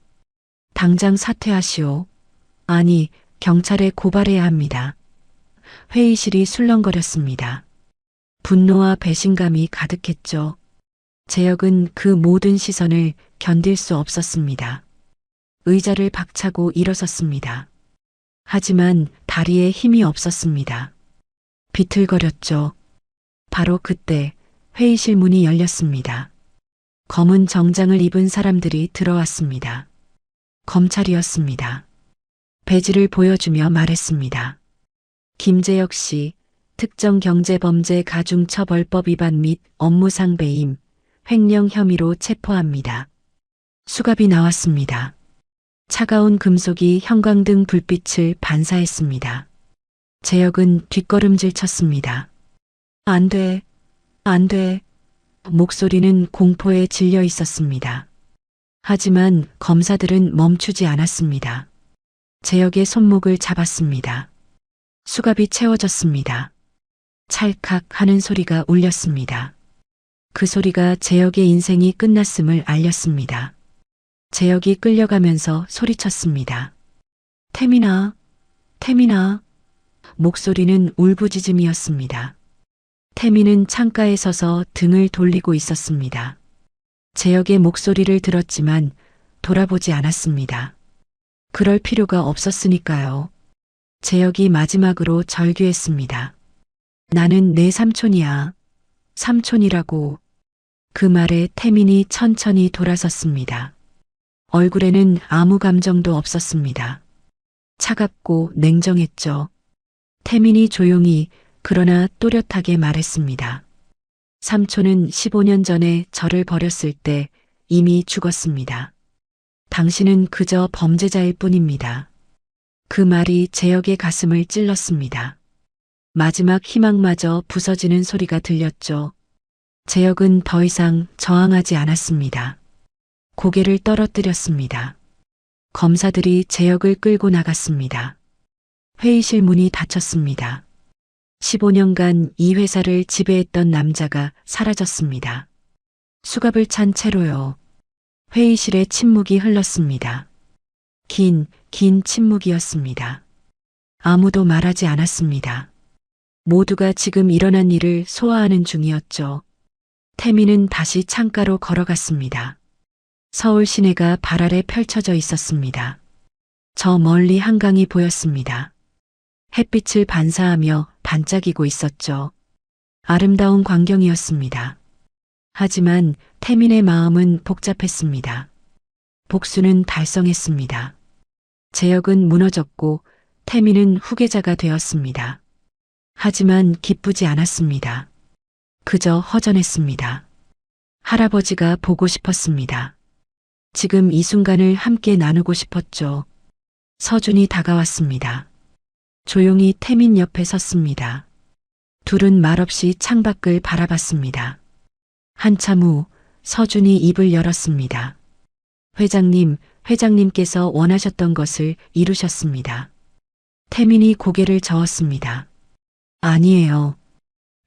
당장 사퇴하시오. 아니, 경찰에 고발해야 합니다. 회의실이 술렁거렸습니다. 분노와 배신감이 가득했죠. 재혁은 그 모든 시선을 견딜 수 없었습니다. 의자를 박차고 일어섰습니다. 하지만 다리에 힘이 없었습니다. 비틀거렸죠. 바로 그때 회의실 문이 열렸습니다. 검은 정장을 입은 사람들이 들어왔습니다. 검찰이었습니다. 배지를 보여주며 말했습니다. 김재혁 씨, 특정경제범죄 가중처벌법 위반 및 업무상 배임, 횡령 혐의로 체포합니다. 수갑이 나왔습니다. 차가운 금속이 형광등 불빛을 반사했습니다. 재혁은 뒷걸음질 쳤습니다. 안 돼, 안 돼. 목소리는 공포에 질려 있었습니다. 하지만 검사들은 멈추지 않았습니다. 재혁의 손목을 잡았습니다. 수갑이 채워졌습니다. 찰칵 하는 소리가 울렸습니다. 그 소리가 재혁의 인생이 끝났음을 알렸습니다. 재혁이 끌려가면서 소리쳤습니다. 태민아, 태민아. 목소리는 울부짖음이었습니다. 태민은 창가에 서서 등을 돌리고 있었습니다. 재혁의 목소리를 들었지만 돌아보지 않았습니다. 그럴 필요가 없었으니까요. 재혁이 마지막으로 절규했습니다. 나는 내 삼촌이야. 삼촌이라고. 그 말에 태민이 천천히 돌아섰습니다. 얼굴에는 아무 감정도 없었습니다. 차갑고 냉정했죠. 태민이 조용히 그러나 또렷하게 말했습니다. 삼촌은 15년 전에 저를 버렸을 때 이미 죽었습니다. 당신은 그저 범죄자일 뿐입니다. 그 말이 재혁의 가슴을 찔렀습니다. 마지막 희망마저 부서지는 소리가 들렸죠. 재혁은 더 이상 저항하지 않았습니다. 고개를 떨어뜨렸습니다. 검사들이 재혁을 끌고 나갔습니다. 회의실 문이 닫혔습니다. 15년간 이 회사를 지배했던 남자가 사라졌습니다. 수갑을 찬 채로요. 회의실에 침묵이 흘렀습니다. 긴 침묵이었습니다. 아무도 말하지 않았습니다. 모두가 지금 일어난 일을 소화하는 중이었죠. 태민은 다시 창가로 걸어갔습니다. 서울 시내가 발 아래 펼쳐져 있었습니다. 저 멀리 한강이 보였습니다. 햇빛을 반사하며 반짝이고 있었죠. 아름다운 광경이었습니다. 하지만 태민의 마음은 복잡했습니다. 복수는 달성했습니다. 재혁은 무너졌고 태민은 후계자가 되었습니다. 하지만 기쁘지 않았습니다. 그저 허전했습니다. 할아버지가 보고 싶었습니다. 지금 이 순간을 함께 나누고 싶었죠. 서준이 다가왔습니다. 조용히 태민 옆에 섰습니다. 둘은 말없이 창밖을 바라봤습니다. 한참 후 서준이 입을 열었습니다. 회장님께서 원하셨던 것을 이루셨습니다. 태민이 고개를 저었습니다. 아니에요.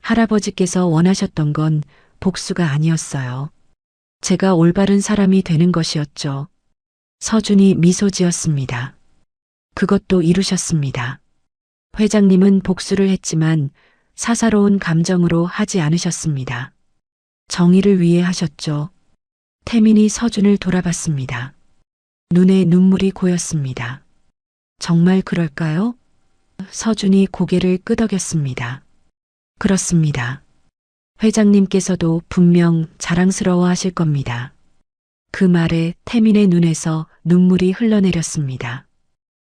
할아버지께서 원하셨던 건 복수가 아니었어요. 제가 올바른 사람이 되는 것이었죠. 서준이 미소 지었습니다. 그것도 이루셨습니다. 회장님은 복수를 했지만 사사로운 감정으로 하지 않으셨습니다. 정의를 위해 하셨죠. 태민이 서준을 돌아봤습니다. 눈에 눈물이 고였습니다. 정말 그럴까요? 서준이 고개를 끄덕였습니다. 그렇습니다. 회장님께서도 분명 자랑스러워 하실 겁니다. 그 말에 태민의 눈에서 눈물이 흘러내렸습니다.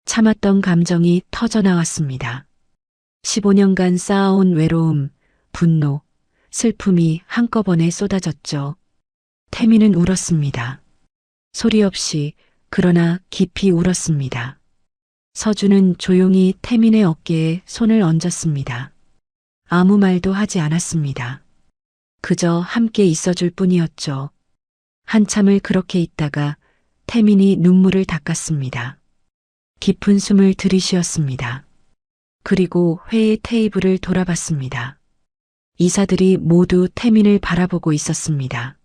참았던 감정이 터져나왔습니다. 15년간 쌓아온 외로움, 분노, 슬픔이 한꺼번에 쏟아졌죠. 태민은 울었습니다. 소리 없이 그러나 깊이 울었습니다. 서준은 조용히 태민의 어깨에 손을 얹었습니다. 아무 말도 하지 않았습니다. 그저 함께 있어줄 뿐이었죠. 한참을 그렇게 있다가 태민이 눈물을 닦았습니다. 깊은 숨을 들이쉬었습니다. 그리고 회의 테이블을 돌아봤습니다. 이사들이 모두 태민을 바라보고 있었습니다.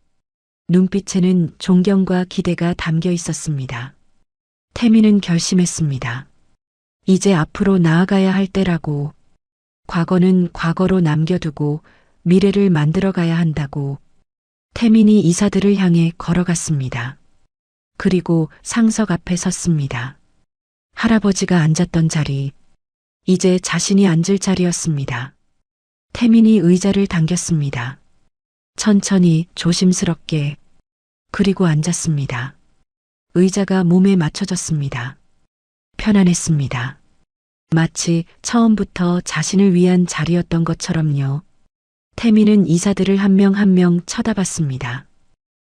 눈빛에는 존경과 기대가 담겨 있었습니다. 태민은 결심했습니다. 이제 앞으로 나아가야 할 때라고. 과거는 과거로 남겨두고 미래를 만들어가야 한다고. 태민이 이사들을 향해 걸어갔습니다. 그리고 상석 앞에 섰습니다. 할아버지가 앉았던 자리, 이제 자신이 앉을 자리였습니다. 태민이 의자를 당겼습니다. 천천히 조심스럽게. 그리고 앉았습니다. 의자가 몸에 맞춰졌습니다. 편안했습니다. 마치 처음부터 자신을 위한 자리였던 것처럼요. 태민은 이사들을 한 명 한 명 쳐다봤습니다.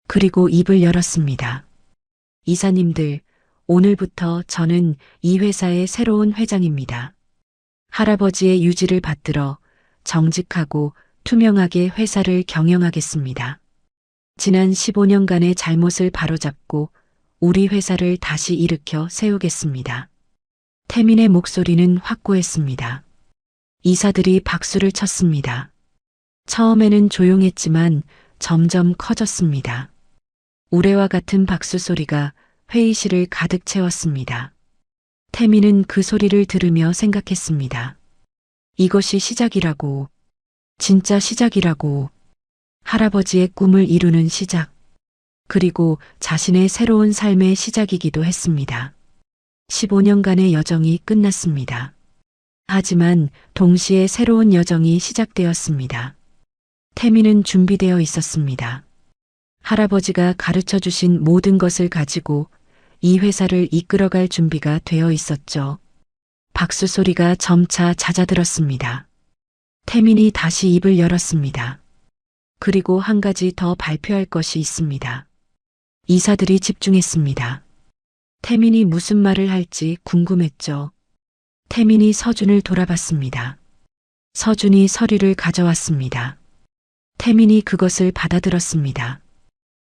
그리고 입을 열었습니다. 이사님들, 오늘부터 저는 이 회사의 새로운 회장입니다. 할아버지의 유지를 받들어 정직하고 투명하게 회사를 경영하겠습니다. 지난 15년간의 잘못을 바로잡고 우리 회사를 다시 일으켜 세우겠습니다. 태민의 목소리는 확고했습니다. 이사들이 박수를 쳤습니다. 처음에는 조용했지만 점점 커졌습니다. 우레와 같은 박수 소리가 회의실을 가득 채웠습니다. 태민은 그 소리를 들으며 생각했습니다. 이것이 시작이라고, 진짜 시작이라고, 할아버지의 꿈을 이루는 시작, 그리고 자신의 새로운 삶의 시작이기도 했습니다. 15년간의 여정이 끝났습니다. 하지만 동시에 새로운 여정이 시작되었습니다. 태민은 준비되어 있었습니다. 할아버지가 가르쳐 주신 모든 것을 가지고 이 회사를 이끌어갈 준비가 되어 있었죠. 박수 소리가 점차 잦아들었습니다. 태민이 다시 입을 열었습니다. 그리고 한 가지 더 발표할 것이 있습니다. 이사들이 집중했습니다. 태민이 무슨 말을 할지 궁금했죠. 태민이 서준을 돌아봤습니다. 서준이 서류를 가져왔습니다. 태민이 그것을 받아들었습니다.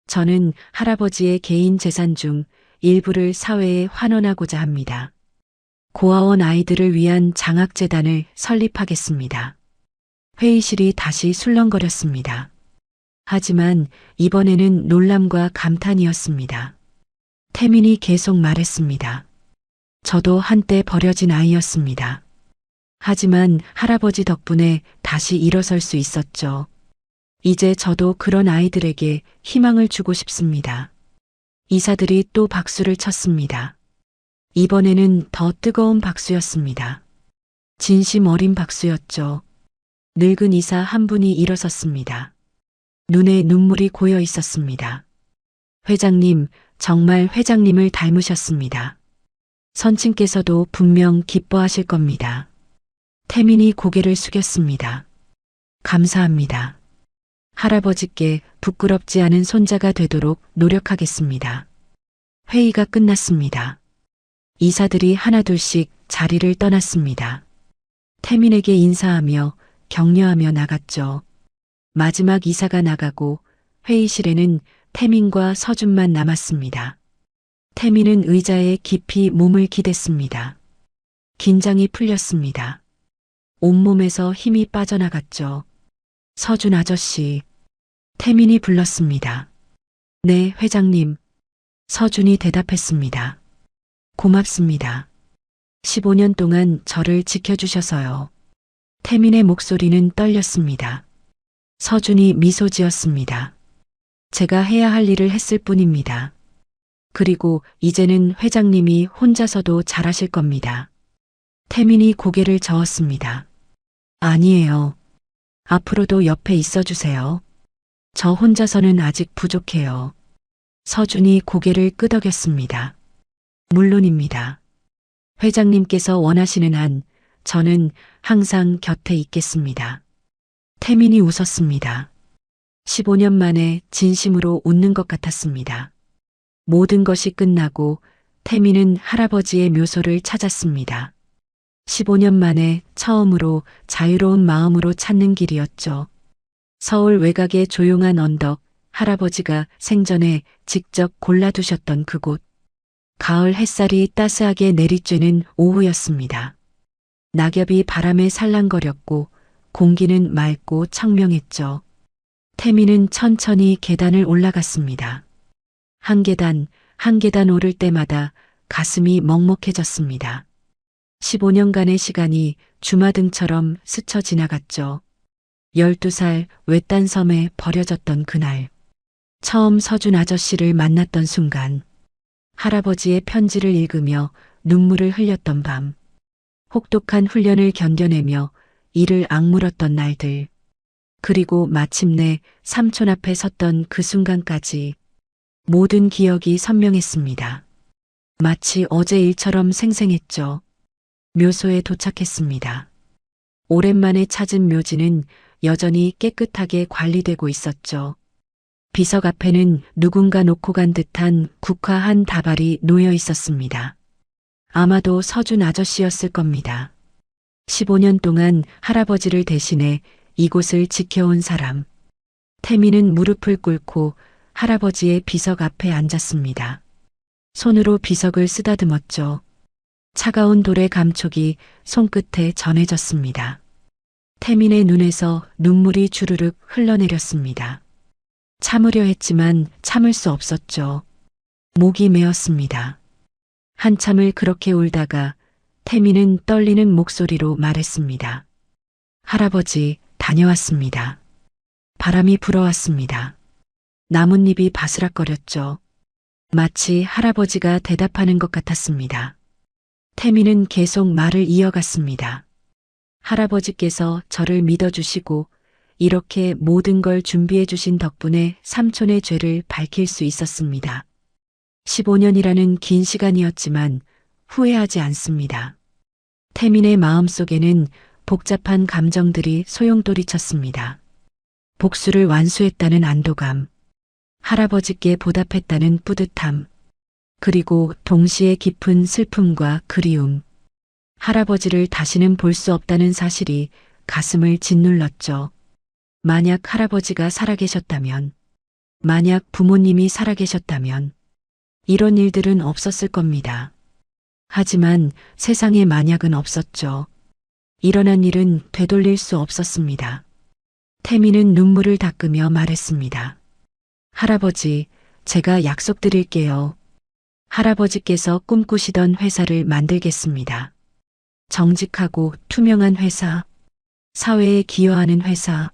저는 할아버지의 개인 재산 중 일부를 사회에 환원하고자 합니다. 고아원 아이들을 위한 장학재단을 설립하겠습니다. 회의실이 다시 술렁거렸습니다. 하지만 이번에는 놀람과 감탄이었습니다. 태민이 계속 말했습니다. 저도 한때 버려진 아이였습니다. 하지만 할아버지 덕분에 다시 일어설 수 있었죠. 이제 저도 그런 아이들에게 희망을 주고 싶습니다. 이사들이 또 박수를 쳤습니다. 이번에는 더 뜨거운 박수였습니다. 진심 어린 박수였죠. 늙은 이사 한 분이 일어섰습니다. 눈에 눈물이 고여 있었습니다. 회장님, 정말 회장님을 닮으셨습니다. 선친께서도 분명 기뻐하실 겁니다. 태민이 고개를 숙였습니다. 감사합니다. 할아버지께 부끄럽지 않은 손자가 되도록 노력하겠습니다. 회의가 끝났습니다. 이사들이 하나둘씩 자리를 떠났습니다. 태민에게 인사하며 격려하며 나갔죠. 마지막 이사가 나가고 회의실에는 태민과 서준만 남았습니다. 태민은 의자에 깊이 몸을 기댔습니다. 긴장이 풀렸습니다. 온몸에서 힘이 빠져나갔죠. 서준 아저씨. 태민이 불렀습니다. 네, 회장님. 서준이 대답했습니다. 고맙습니다. 15년 동안 저를 지켜주셔서요. 태민의 목소리는 떨렸습니다. 서준이 미소 지었습니다. 제가 해야 할 일을 했을 뿐입니다. 그리고 이제는 회장님이 혼자서도 잘하실 겁니다. 태민이 고개를 저었습니다. 아니에요. 앞으로도 옆에 있어 주세요. 저 혼자서는 아직 부족해요. 서준이 고개를 끄덕였습니다. 물론입니다. 회장님께서 원하시는 한 저는 항상 곁에 있겠습니다. 태민이 웃었습니다. 15년 만에 진심으로 웃는 것 같았습니다. 모든 것이 끝나고 태민은 할아버지의 묘소를 찾았습니다. 15년 만에 처음으로 자유로운 마음으로 찾는 길이었죠. 서울 외곽의 조용한 언덕, 할아버지가 생전에 직접 골라두셨던 그곳. 가을 햇살이 따스하게 내리쬐는 오후였습니다. 낙엽이 바람에 살랑거렸고 공기는 맑고 청명했죠. 태민은 천천히 계단을 올라갔습니다. 한 계단, 한 계단 오를 때마다 가슴이 먹먹해졌습니다. 15년간의 시간이 주마등처럼 스쳐 지나갔죠. 12살 외딴 섬에 버려졌던 그날. 처음 서준 아저씨를 만났던 순간. 할아버지의 편지를 읽으며 눈물을 흘렸던 밤. 혹독한 훈련을 견뎌내며 이를 악물었던 날들. 그리고 마침내 삼촌 앞에 섰던 그 순간까지 모든 기억이 선명했습니다. 마치 어제 일처럼 생생했죠. 묘소에 도착했습니다. 오랜만에 찾은 묘지는 여전히 깨끗하게 관리되고 있었죠. 비석 앞에는 누군가 놓고 간 듯한 국화한 다발이 놓여 있었습니다. 아마도 서준 아저씨였을 겁니다. 15년 동안 할아버지를 대신해 이곳을 지켜온 사람. 태민은 무릎을 꿇고 할아버지의 비석 앞에 앉았습니다. 손으로 비석을 쓰다듬었죠. 차가운 돌의 감촉이 손끝에 전해졌습니다. 태민의 눈에서 눈물이 주르륵 흘러내렸습니다. 참으려 했지만 참을 수 없었죠. 목이 메었습니다. 한참을 그렇게 울다가 태민은 떨리는 목소리로 말했습니다. 할아버지, 다녀왔습니다. 바람이 불어왔습니다. 나뭇잎이 바스락거렸죠. 마치 할아버지가 대답하는 것 같았습니다. 태민은 계속 말을 이어갔습니다. 할아버지께서 저를 믿어주시고 이렇게 모든 걸 준비해 주신 덕분에 삼촌의 죄를 밝힐 수 있었습니다. 15년이라는 긴 시간이었지만 후회하지 않습니다. 태민의 마음속에는 복잡한 감정들이 소용돌이쳤습니다. 복수를 완수했다는 안도감, 할아버지께 보답했다는 뿌듯함, 그리고 동시에 깊은 슬픔과 그리움. 할아버지를 다시는 볼 수 없다는 사실이 가슴을 짓눌렀죠. 만약 할아버지가 살아계셨다면, 만약 부모님이 살아계셨다면, 이런 일들은 없었을 겁니다. 하지만 세상에 만약은 없었죠. 일어난 일은 되돌릴 수 없었습니다. 태민은 눈물을 닦으며 말했습니다. 할아버지, 제가 약속드릴게요. 할아버지께서 꿈꾸시던 회사를 만들겠습니다. 정직하고 투명한 회사, 사회에 기여하는 회사,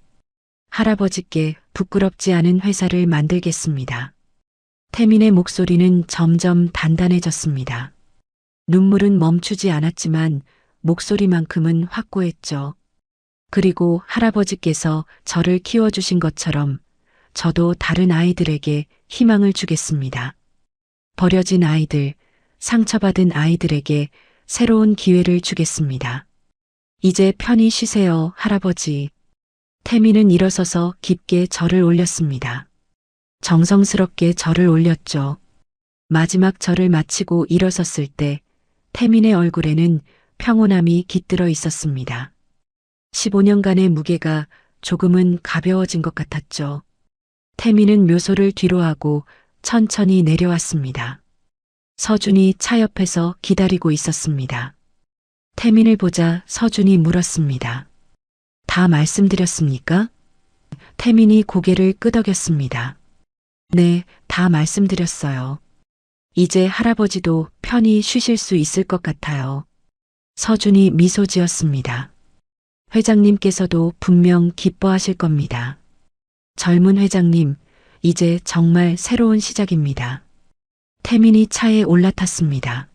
할아버지께 부끄럽지 않은 회사를 만들겠습니다. 태민의 목소리는 점점 단단해졌습니다. 눈물은 멈추지 않았지만 목소리만큼은 확고했죠. 그리고 할아버지께서 저를 키워주신 것처럼 저도 다른 아이들에게 희망을 주겠습니다. 버려진 아이들, 상처받은 아이들에게 새로운 기회를 주겠습니다. 이제 편히 쉬세요, 할아버지. 태민은 일어서서 깊게 절을 올렸습니다. 정성스럽게 절을 올렸죠. 마지막 절을 마치고 일어섰을 때 태민의 얼굴에는 평온함이 깃들어 있었습니다. 15년간의 무게가 조금은 가벼워진 것 같았죠. 태민은 묘소를 뒤로하고 천천히 내려왔습니다. 서준이 차 옆에서 기다리고 있었습니다. 태민을 보자 서준이 물었습니다. 다 말씀드렸습니까? 태민이 고개를 끄덕였습니다. 네, 다 말씀드렸어요. 이제 할아버지도 편히 쉬실 수 있을 것 같아요. 서준이 미소 지었습니다. 회장님께서도 분명 기뻐하실 겁니다. 젊은 회장님, 이제 정말 새로운 시작입니다. 태민이 차에 올라탔습니다.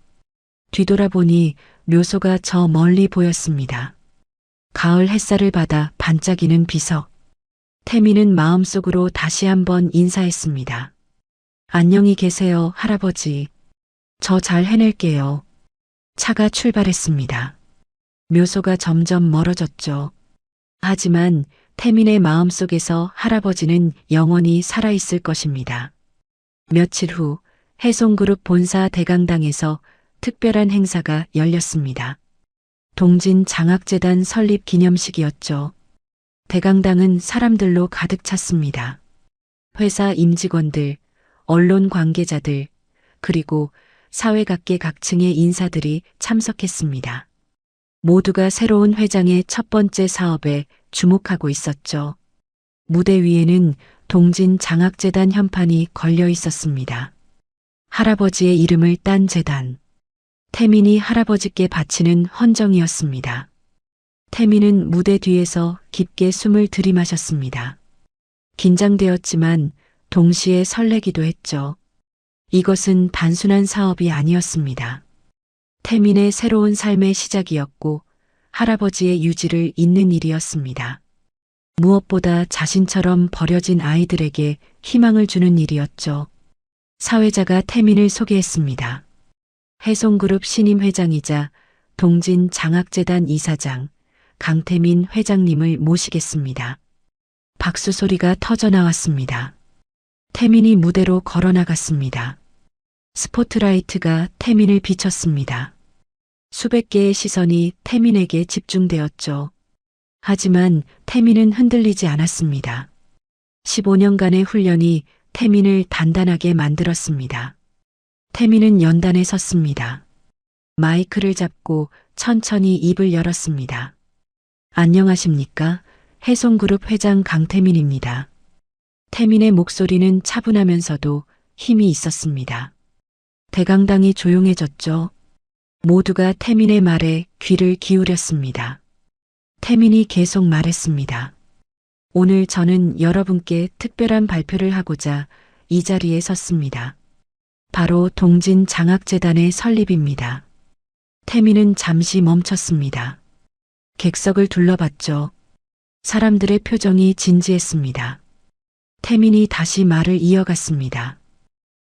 뒤돌아보니 묘소가 저 멀리 보였습니다. 가을 햇살을 받아 반짝이는 비석. 태민은 마음속으로 다시 한번 인사했습니다. 안녕히 계세요, 할아버지. 저 잘 해낼게요. 차가 출발했습니다. 묘소가 점점 멀어졌죠. 하지만 태민의 마음속에서 할아버지는 영원히 살아있을 것입니다. 며칠 후 해송그룹 본사 대강당에서 특별한 행사가 열렸습니다. 동진 장학재단 설립 기념식이었죠. 대강당은 사람들로 가득 찼습니다. 회사 임직원들, 언론 관계자들, 그리고 사회 각계 각층의 인사들이 참석했습니다. 모두가 새로운 회장의 첫 번째 사업에 주목하고 있었죠. 무대 위에는 동진 장학재단 현판이 걸려 있었습니다. 할아버지의 이름을 딴 재단. 태민이 할아버지께 바치는 헌정이었습니다. 태민은 무대 뒤에서 깊게 숨을 들이마셨습니다. 긴장되었지만 동시에 설레기도 했죠. 이것은 단순한 사업이 아니었습니다. 태민의 새로운 삶의 시작이었고 할아버지의 유지를 잇는 일이었습니다. 무엇보다 자신처럼 버려진 아이들에게 희망을 주는 일이었죠. 사회자가 태민을 소개했습니다. 해송그룹 신임 회장이자 동진 장학재단 이사장 강태민 회장님을 모시겠습니다. 박수 소리가 터져 나왔습니다. 태민이 무대로 걸어 나갔습니다. 스포트라이트가 태민을 비췄습니다. 수백 개의 시선이 태민에게 집중되었죠. 하지만 태민은 흔들리지 않았습니다. 15년간의 훈련이 태민을 단단하게 만들었습니다. 태민은 연단에 섰습니다. 마이크를 잡고 천천히 입을 열었습니다. 안녕하십니까? 해송그룹 회장 강태민입니다. 태민의 목소리는 차분하면서도 힘이 있었습니다. 대강당이 조용해졌죠. 모두가 태민의 말에 귀를 기울였습니다. 태민이 계속 말했습니다. 오늘 저는 여러분께 특별한 발표를 하고자 이 자리에 섰습니다. 바로 동진장학재단의 설립입니다. 태민은 잠시 멈췄습니다. 객석을 둘러봤죠. 사람들의 표정이 진지했습니다. 태민이 다시 말을 이어갔습니다.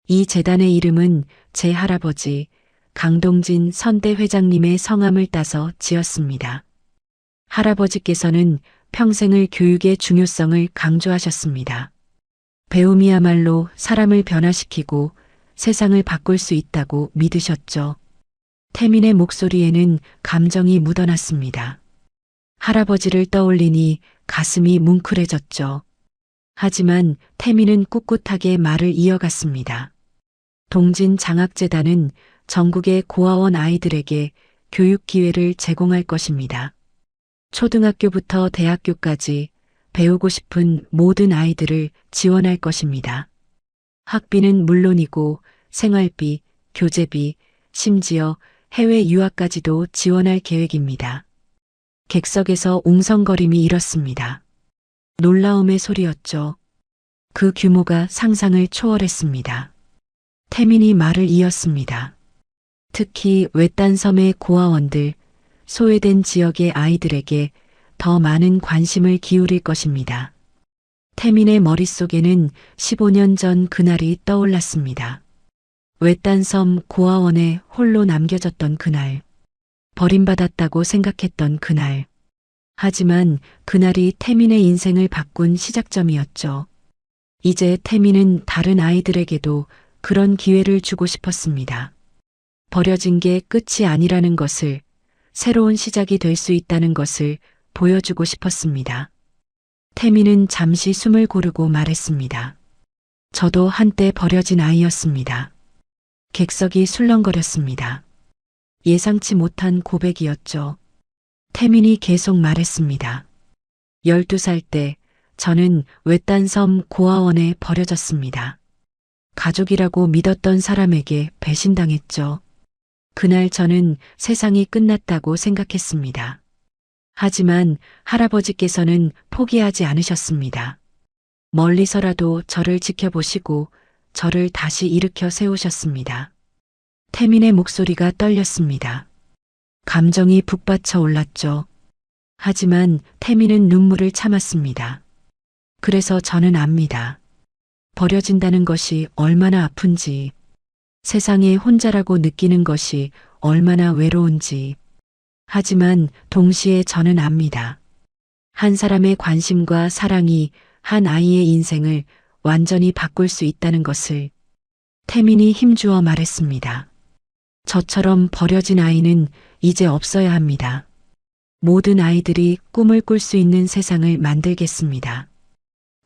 이 재단의 이름은 제 할아버지 강동진 선대 회장님의 성함을 따서 지었습니다. 할아버지께서는 평생을 교육의 중요성을 강조하셨습니다. 배움이야말로 사람을 변화시키고 세상을 바꿀 수 있다고 믿으셨죠. 태민의 목소리에는 감정이 묻어났습니다. 할아버지를 떠올리니 가슴이 뭉클해졌죠. 하지만 태민은 꿋꿋하게 말을 이어갔습니다. 동진장학재단은 전국의 고아원 아이들에게 교육 기회를 제공할 것입니다. 초등학교부터 대학교까지 배우고 싶은 모든 아이들을 지원할 것입니다. 학비는 물론이고 생활비, 교재비, 심지어 해외 유학까지도 지원할 계획입니다. 객석에서 웅성거림이 일었습니다. 놀라움의 소리였죠. 그 규모가 상상을 초월했습니다. 태민이 말을 이었습니다. 특히 외딴 섬의 고아원들, 소외된 지역의 아이들에게 더 많은 관심을 기울일 것입니다. 태민의 머릿속에는 15년 전 그날이 떠올랐습니다. 외딴 섬 고아원에 홀로 남겨졌던 그날, 버림받았다고 생각했던 그날. 하지만 그날이 태민의 인생을 바꾼 시작점이었죠. 이제 태민은 다른 아이들에게도 그런 기회를 주고 싶었습니다. 버려진 게 끝이 아니라는 것을, 새로운 시작이 될 수 있다는 것을 보여주고 싶었습니다. 태민은 잠시 숨을 고르고 말했습니다. 저도 한때 버려진 아이였습니다. 객석이 술렁거렸습니다. 예상치 못한 고백이었죠. 태민이 계속 말했습니다. 12살 때 저는 외딴 섬 고아원에 버려졌습니다. 가족이라고 믿었던 사람에게 배신당했죠. 그날 저는 세상이 끝났다고 생각했습니다. 하지만 할아버지께서는 포기하지 않으셨습니다. 멀리서라도 저를 지켜보시고 저를 다시 일으켜 세우셨습니다. 태민의 목소리가 떨렸습니다. 감정이 북받쳐 올랐죠. 하지만 태민은 눈물을 참았습니다. 그래서 저는 압니다. 버려진다는 것이 얼마나 아픈지, 세상에 혼자라고 느끼는 것이 얼마나 외로운지. 하지만 동시에 저는 압니다. 한 사람의 관심과 사랑이 한 아이의 인생을 완전히 바꿀 수 있다는 것을. 태민이 힘주어 말했습니다. 저처럼 버려진 아이는 이제 없어야 합니다. 모든 아이들이 꿈을 꿀 수 있는 세상을 만들겠습니다.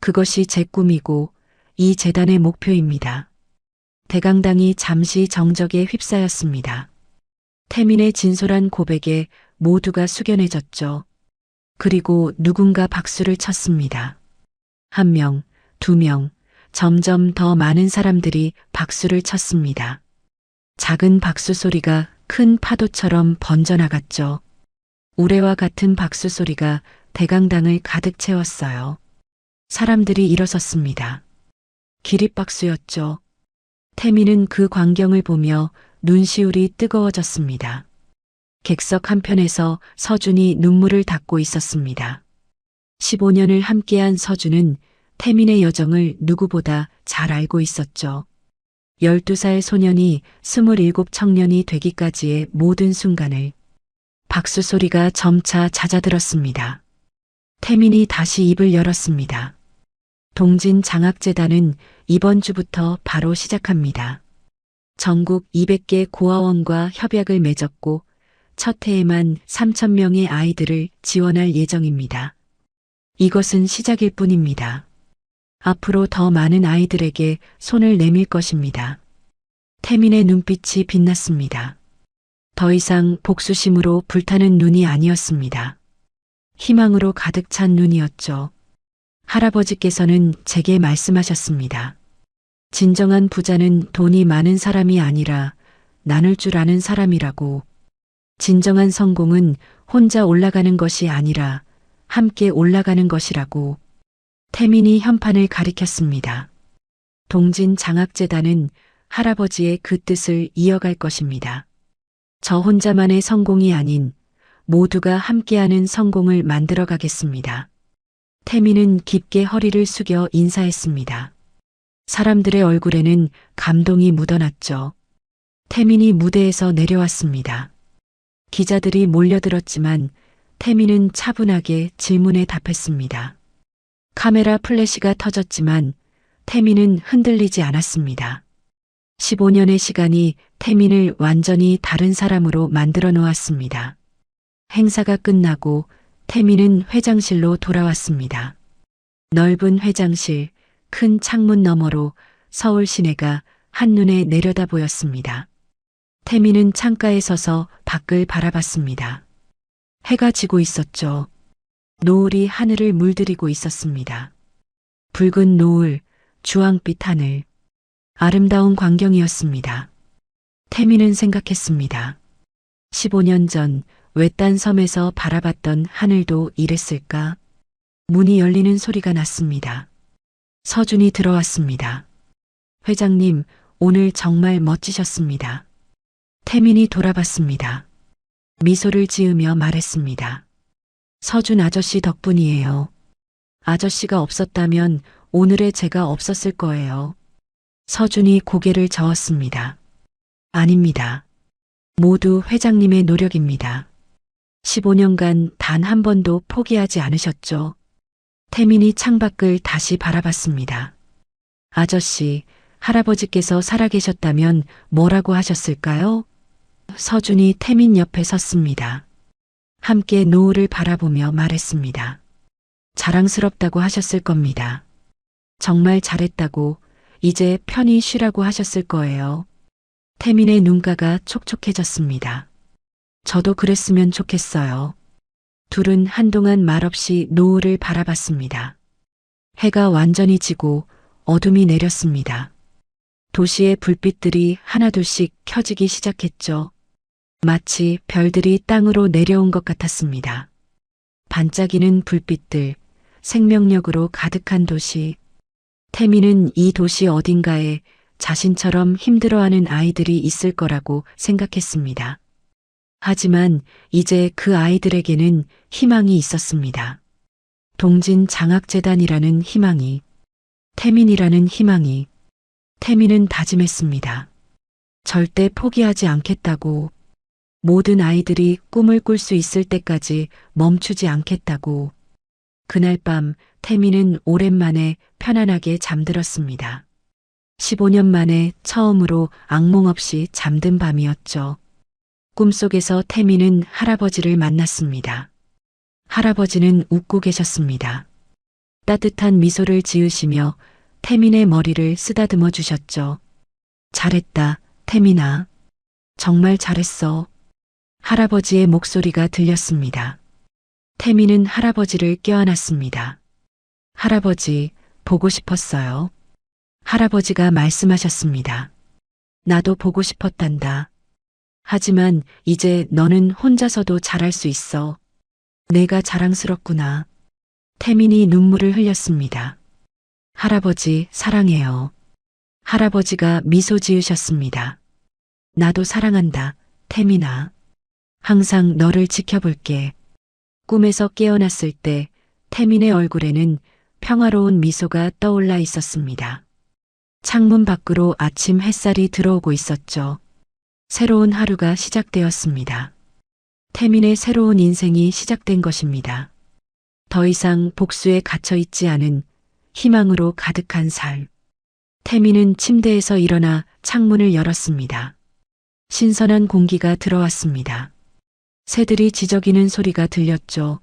그것이 제 꿈이고 이 재단의 목표입니다. 대강당이 잠시 정적에 휩싸였습니다. 태민의 진솔한 고백에 모두가 숙연해졌죠. 그리고 누군가 박수를 쳤습니다. 1명, 2명, 점점 더 많은 사람들이 박수를 쳤습니다. 작은 박수 소리가 큰 파도처럼 번져나갔죠. 우레와 같은 박수 소리가 대강당을 가득 채웠어요. 사람들이 일어섰습니다. 기립박수였죠. 태민은 그 광경을 보며 눈시울이 뜨거워졌습니다. 객석 한편에서 서준이 눈물을 닦고 있었습니다. 15년을 함께한 서준은 태민의 여정을 누구보다 잘 알고 있었죠. 12살 소년이 27 청년이 되기까지의 모든 순간을. 박수 소리가 점차 잦아들었습니다. 태민이 다시 입을 열었습니다. 동진장학재단은 이번 주부터 바로 시작합니다. 전국 200개 고아원과 협약을 맺었고 첫 해에만 3,000명의 아이들을 지원할 예정입니다. 이것은 시작일 뿐입니다. 앞으로 더 많은 아이들에게 손을 내밀 것입니다. 태민의 눈빛이 빛났습니다. 더 이상 복수심으로 불타는 눈이 아니었습니다. 희망으로 가득 찬 눈이었죠. 할아버지께서는 제게 말씀하셨습니다. 진정한 부자는 돈이 많은 사람이 아니라 나눌 줄 아는 사람이라고. 진정한 성공은 혼자 올라가는 것이 아니라 함께 올라가는 것이라고. 태민이 현판을 가리켰습니다. 동진장학재단은 할아버지의 그 뜻을 이어갈 것입니다. 저 혼자만의 성공이 아닌 모두가 함께하는 성공을 만들어 가겠습니다. 태민은 깊게 허리를 숙여 인사했습니다. 사람들의 얼굴에는 감동이 묻어났죠. 태민이 무대에서 내려왔습니다. 기자들이 몰려들었지만 태민은 차분하게 질문에 답했습니다. 카메라 플래시가 터졌지만 태민은 흔들리지 않았습니다. 15년의 시간이 태민을 완전히 다른 사람으로 만들어 놓았습니다. 행사가 끝나고 태민은 회장실로 돌아왔습니다. 넓은 회장실, 큰 창문 너머로 서울 시내가 한눈에 내려다 보였습니다. 태민은 창가에 서서 밖을 바라봤습니다. 해가 지고 있었죠. 노을이 하늘을 물들이고 있었습니다. 붉은 노을, 주황빛 하늘. 아름다운 광경이었습니다. 태민은 생각했습니다. 15년 전 외딴 섬에서 바라봤던 하늘도 이랬을까? 문이 열리는 소리가 났습니다. 서준이 들어왔습니다. 회장님, 오늘 정말 멋지셨습니다. 태민이 돌아봤습니다. 미소를 지으며 말했습니다. 서준 아저씨 덕분이에요. 아저씨가 없었다면 오늘의 제가 없었을 거예요. 서준이 고개를 저었습니다. 아닙니다. 모두 회장님의 노력입니다. 15년간 단 한 번도 포기하지 않으셨죠. 태민이 창밖을 다시 바라봤습니다. 아저씨, 할아버지께서 살아계셨다면 뭐라고 하셨을까요? 서준이 태민 옆에 섰습니다. 함께 노을을 바라보며 말했습니다. 자랑스럽다고 하셨을 겁니다. 정말 잘했다고, 이제 편히 쉬라고 하셨을 거예요. 태민의 눈가가 촉촉해졌습니다. 저도 그랬으면 좋겠어요. 둘은 한동안 말없이 노을을 바라봤습니다. 해가 완전히 지고 어둠이 내렸습니다. 도시의 불빛들이 하나둘씩 켜지기 시작했죠. 마치 별들이 땅으로 내려온 것 같았습니다. 반짝이는 불빛들, 생명력으로 가득한 도시. 태민은 이 도시 어딘가에 자신처럼 힘들어하는 아이들이 있을 거라고 생각했습니다. 하지만 이제 그 아이들에게는 희망이 있었습니다. 동진장학재단이라는 희망이, 태민이라는 희망이. 태민은 다짐했습니다. 절대 포기하지 않겠다고. 모든 아이들이 꿈을 꿀 수 있을 때까지 멈추지 않겠다고. 그날 밤 태민은 오랜만에 편안하게 잠들었습니다. 15년 만에 처음으로 악몽 없이 잠든 밤이었죠. 꿈속에서 태민은 할아버지를 만났습니다. 할아버지는 웃고 계셨습니다. 따뜻한 미소를 지으시며 태민의 머리를 쓰다듬어 주셨죠. 잘했다, 태민아. 정말 잘했어. 할아버지의 목소리가 들렸습니다. 태민은 할아버지를 껴안았습니다. 할아버지, 보고 싶었어요. 할아버지가 말씀하셨습니다. 나도 보고 싶었단다. 하지만 이제 너는 혼자서도 잘할 수 있어. 내가 자랑스럽구나. 태민이 눈물을 흘렸습니다. 할아버지, 사랑해요. 할아버지가 미소 지으셨습니다. 나도 사랑한다, 태민아. 항상 너를 지켜볼게. 꿈에서 깨어났을 때 태민의 얼굴에는 평화로운 미소가 떠올라 있었습니다. 창문 밖으로 아침 햇살이 들어오고 있었죠. 새로운 하루가 시작되었습니다. 태민의 새로운 인생이 시작된 것입니다. 더 이상 복수에 갇혀 있지 않은 희망으로 가득한 삶. 태민은 침대에서 일어나 창문을 열었습니다. 신선한 공기가 들어왔습니다. 새들이 지저귀는 소리가 들렸죠.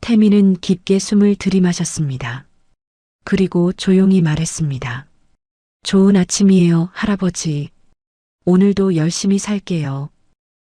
태민은 깊게 숨을 들이마셨습니다. 그리고 조용히 말했습니다. 좋은 아침이에요, 할아버지. 오늘도 열심히 살게요.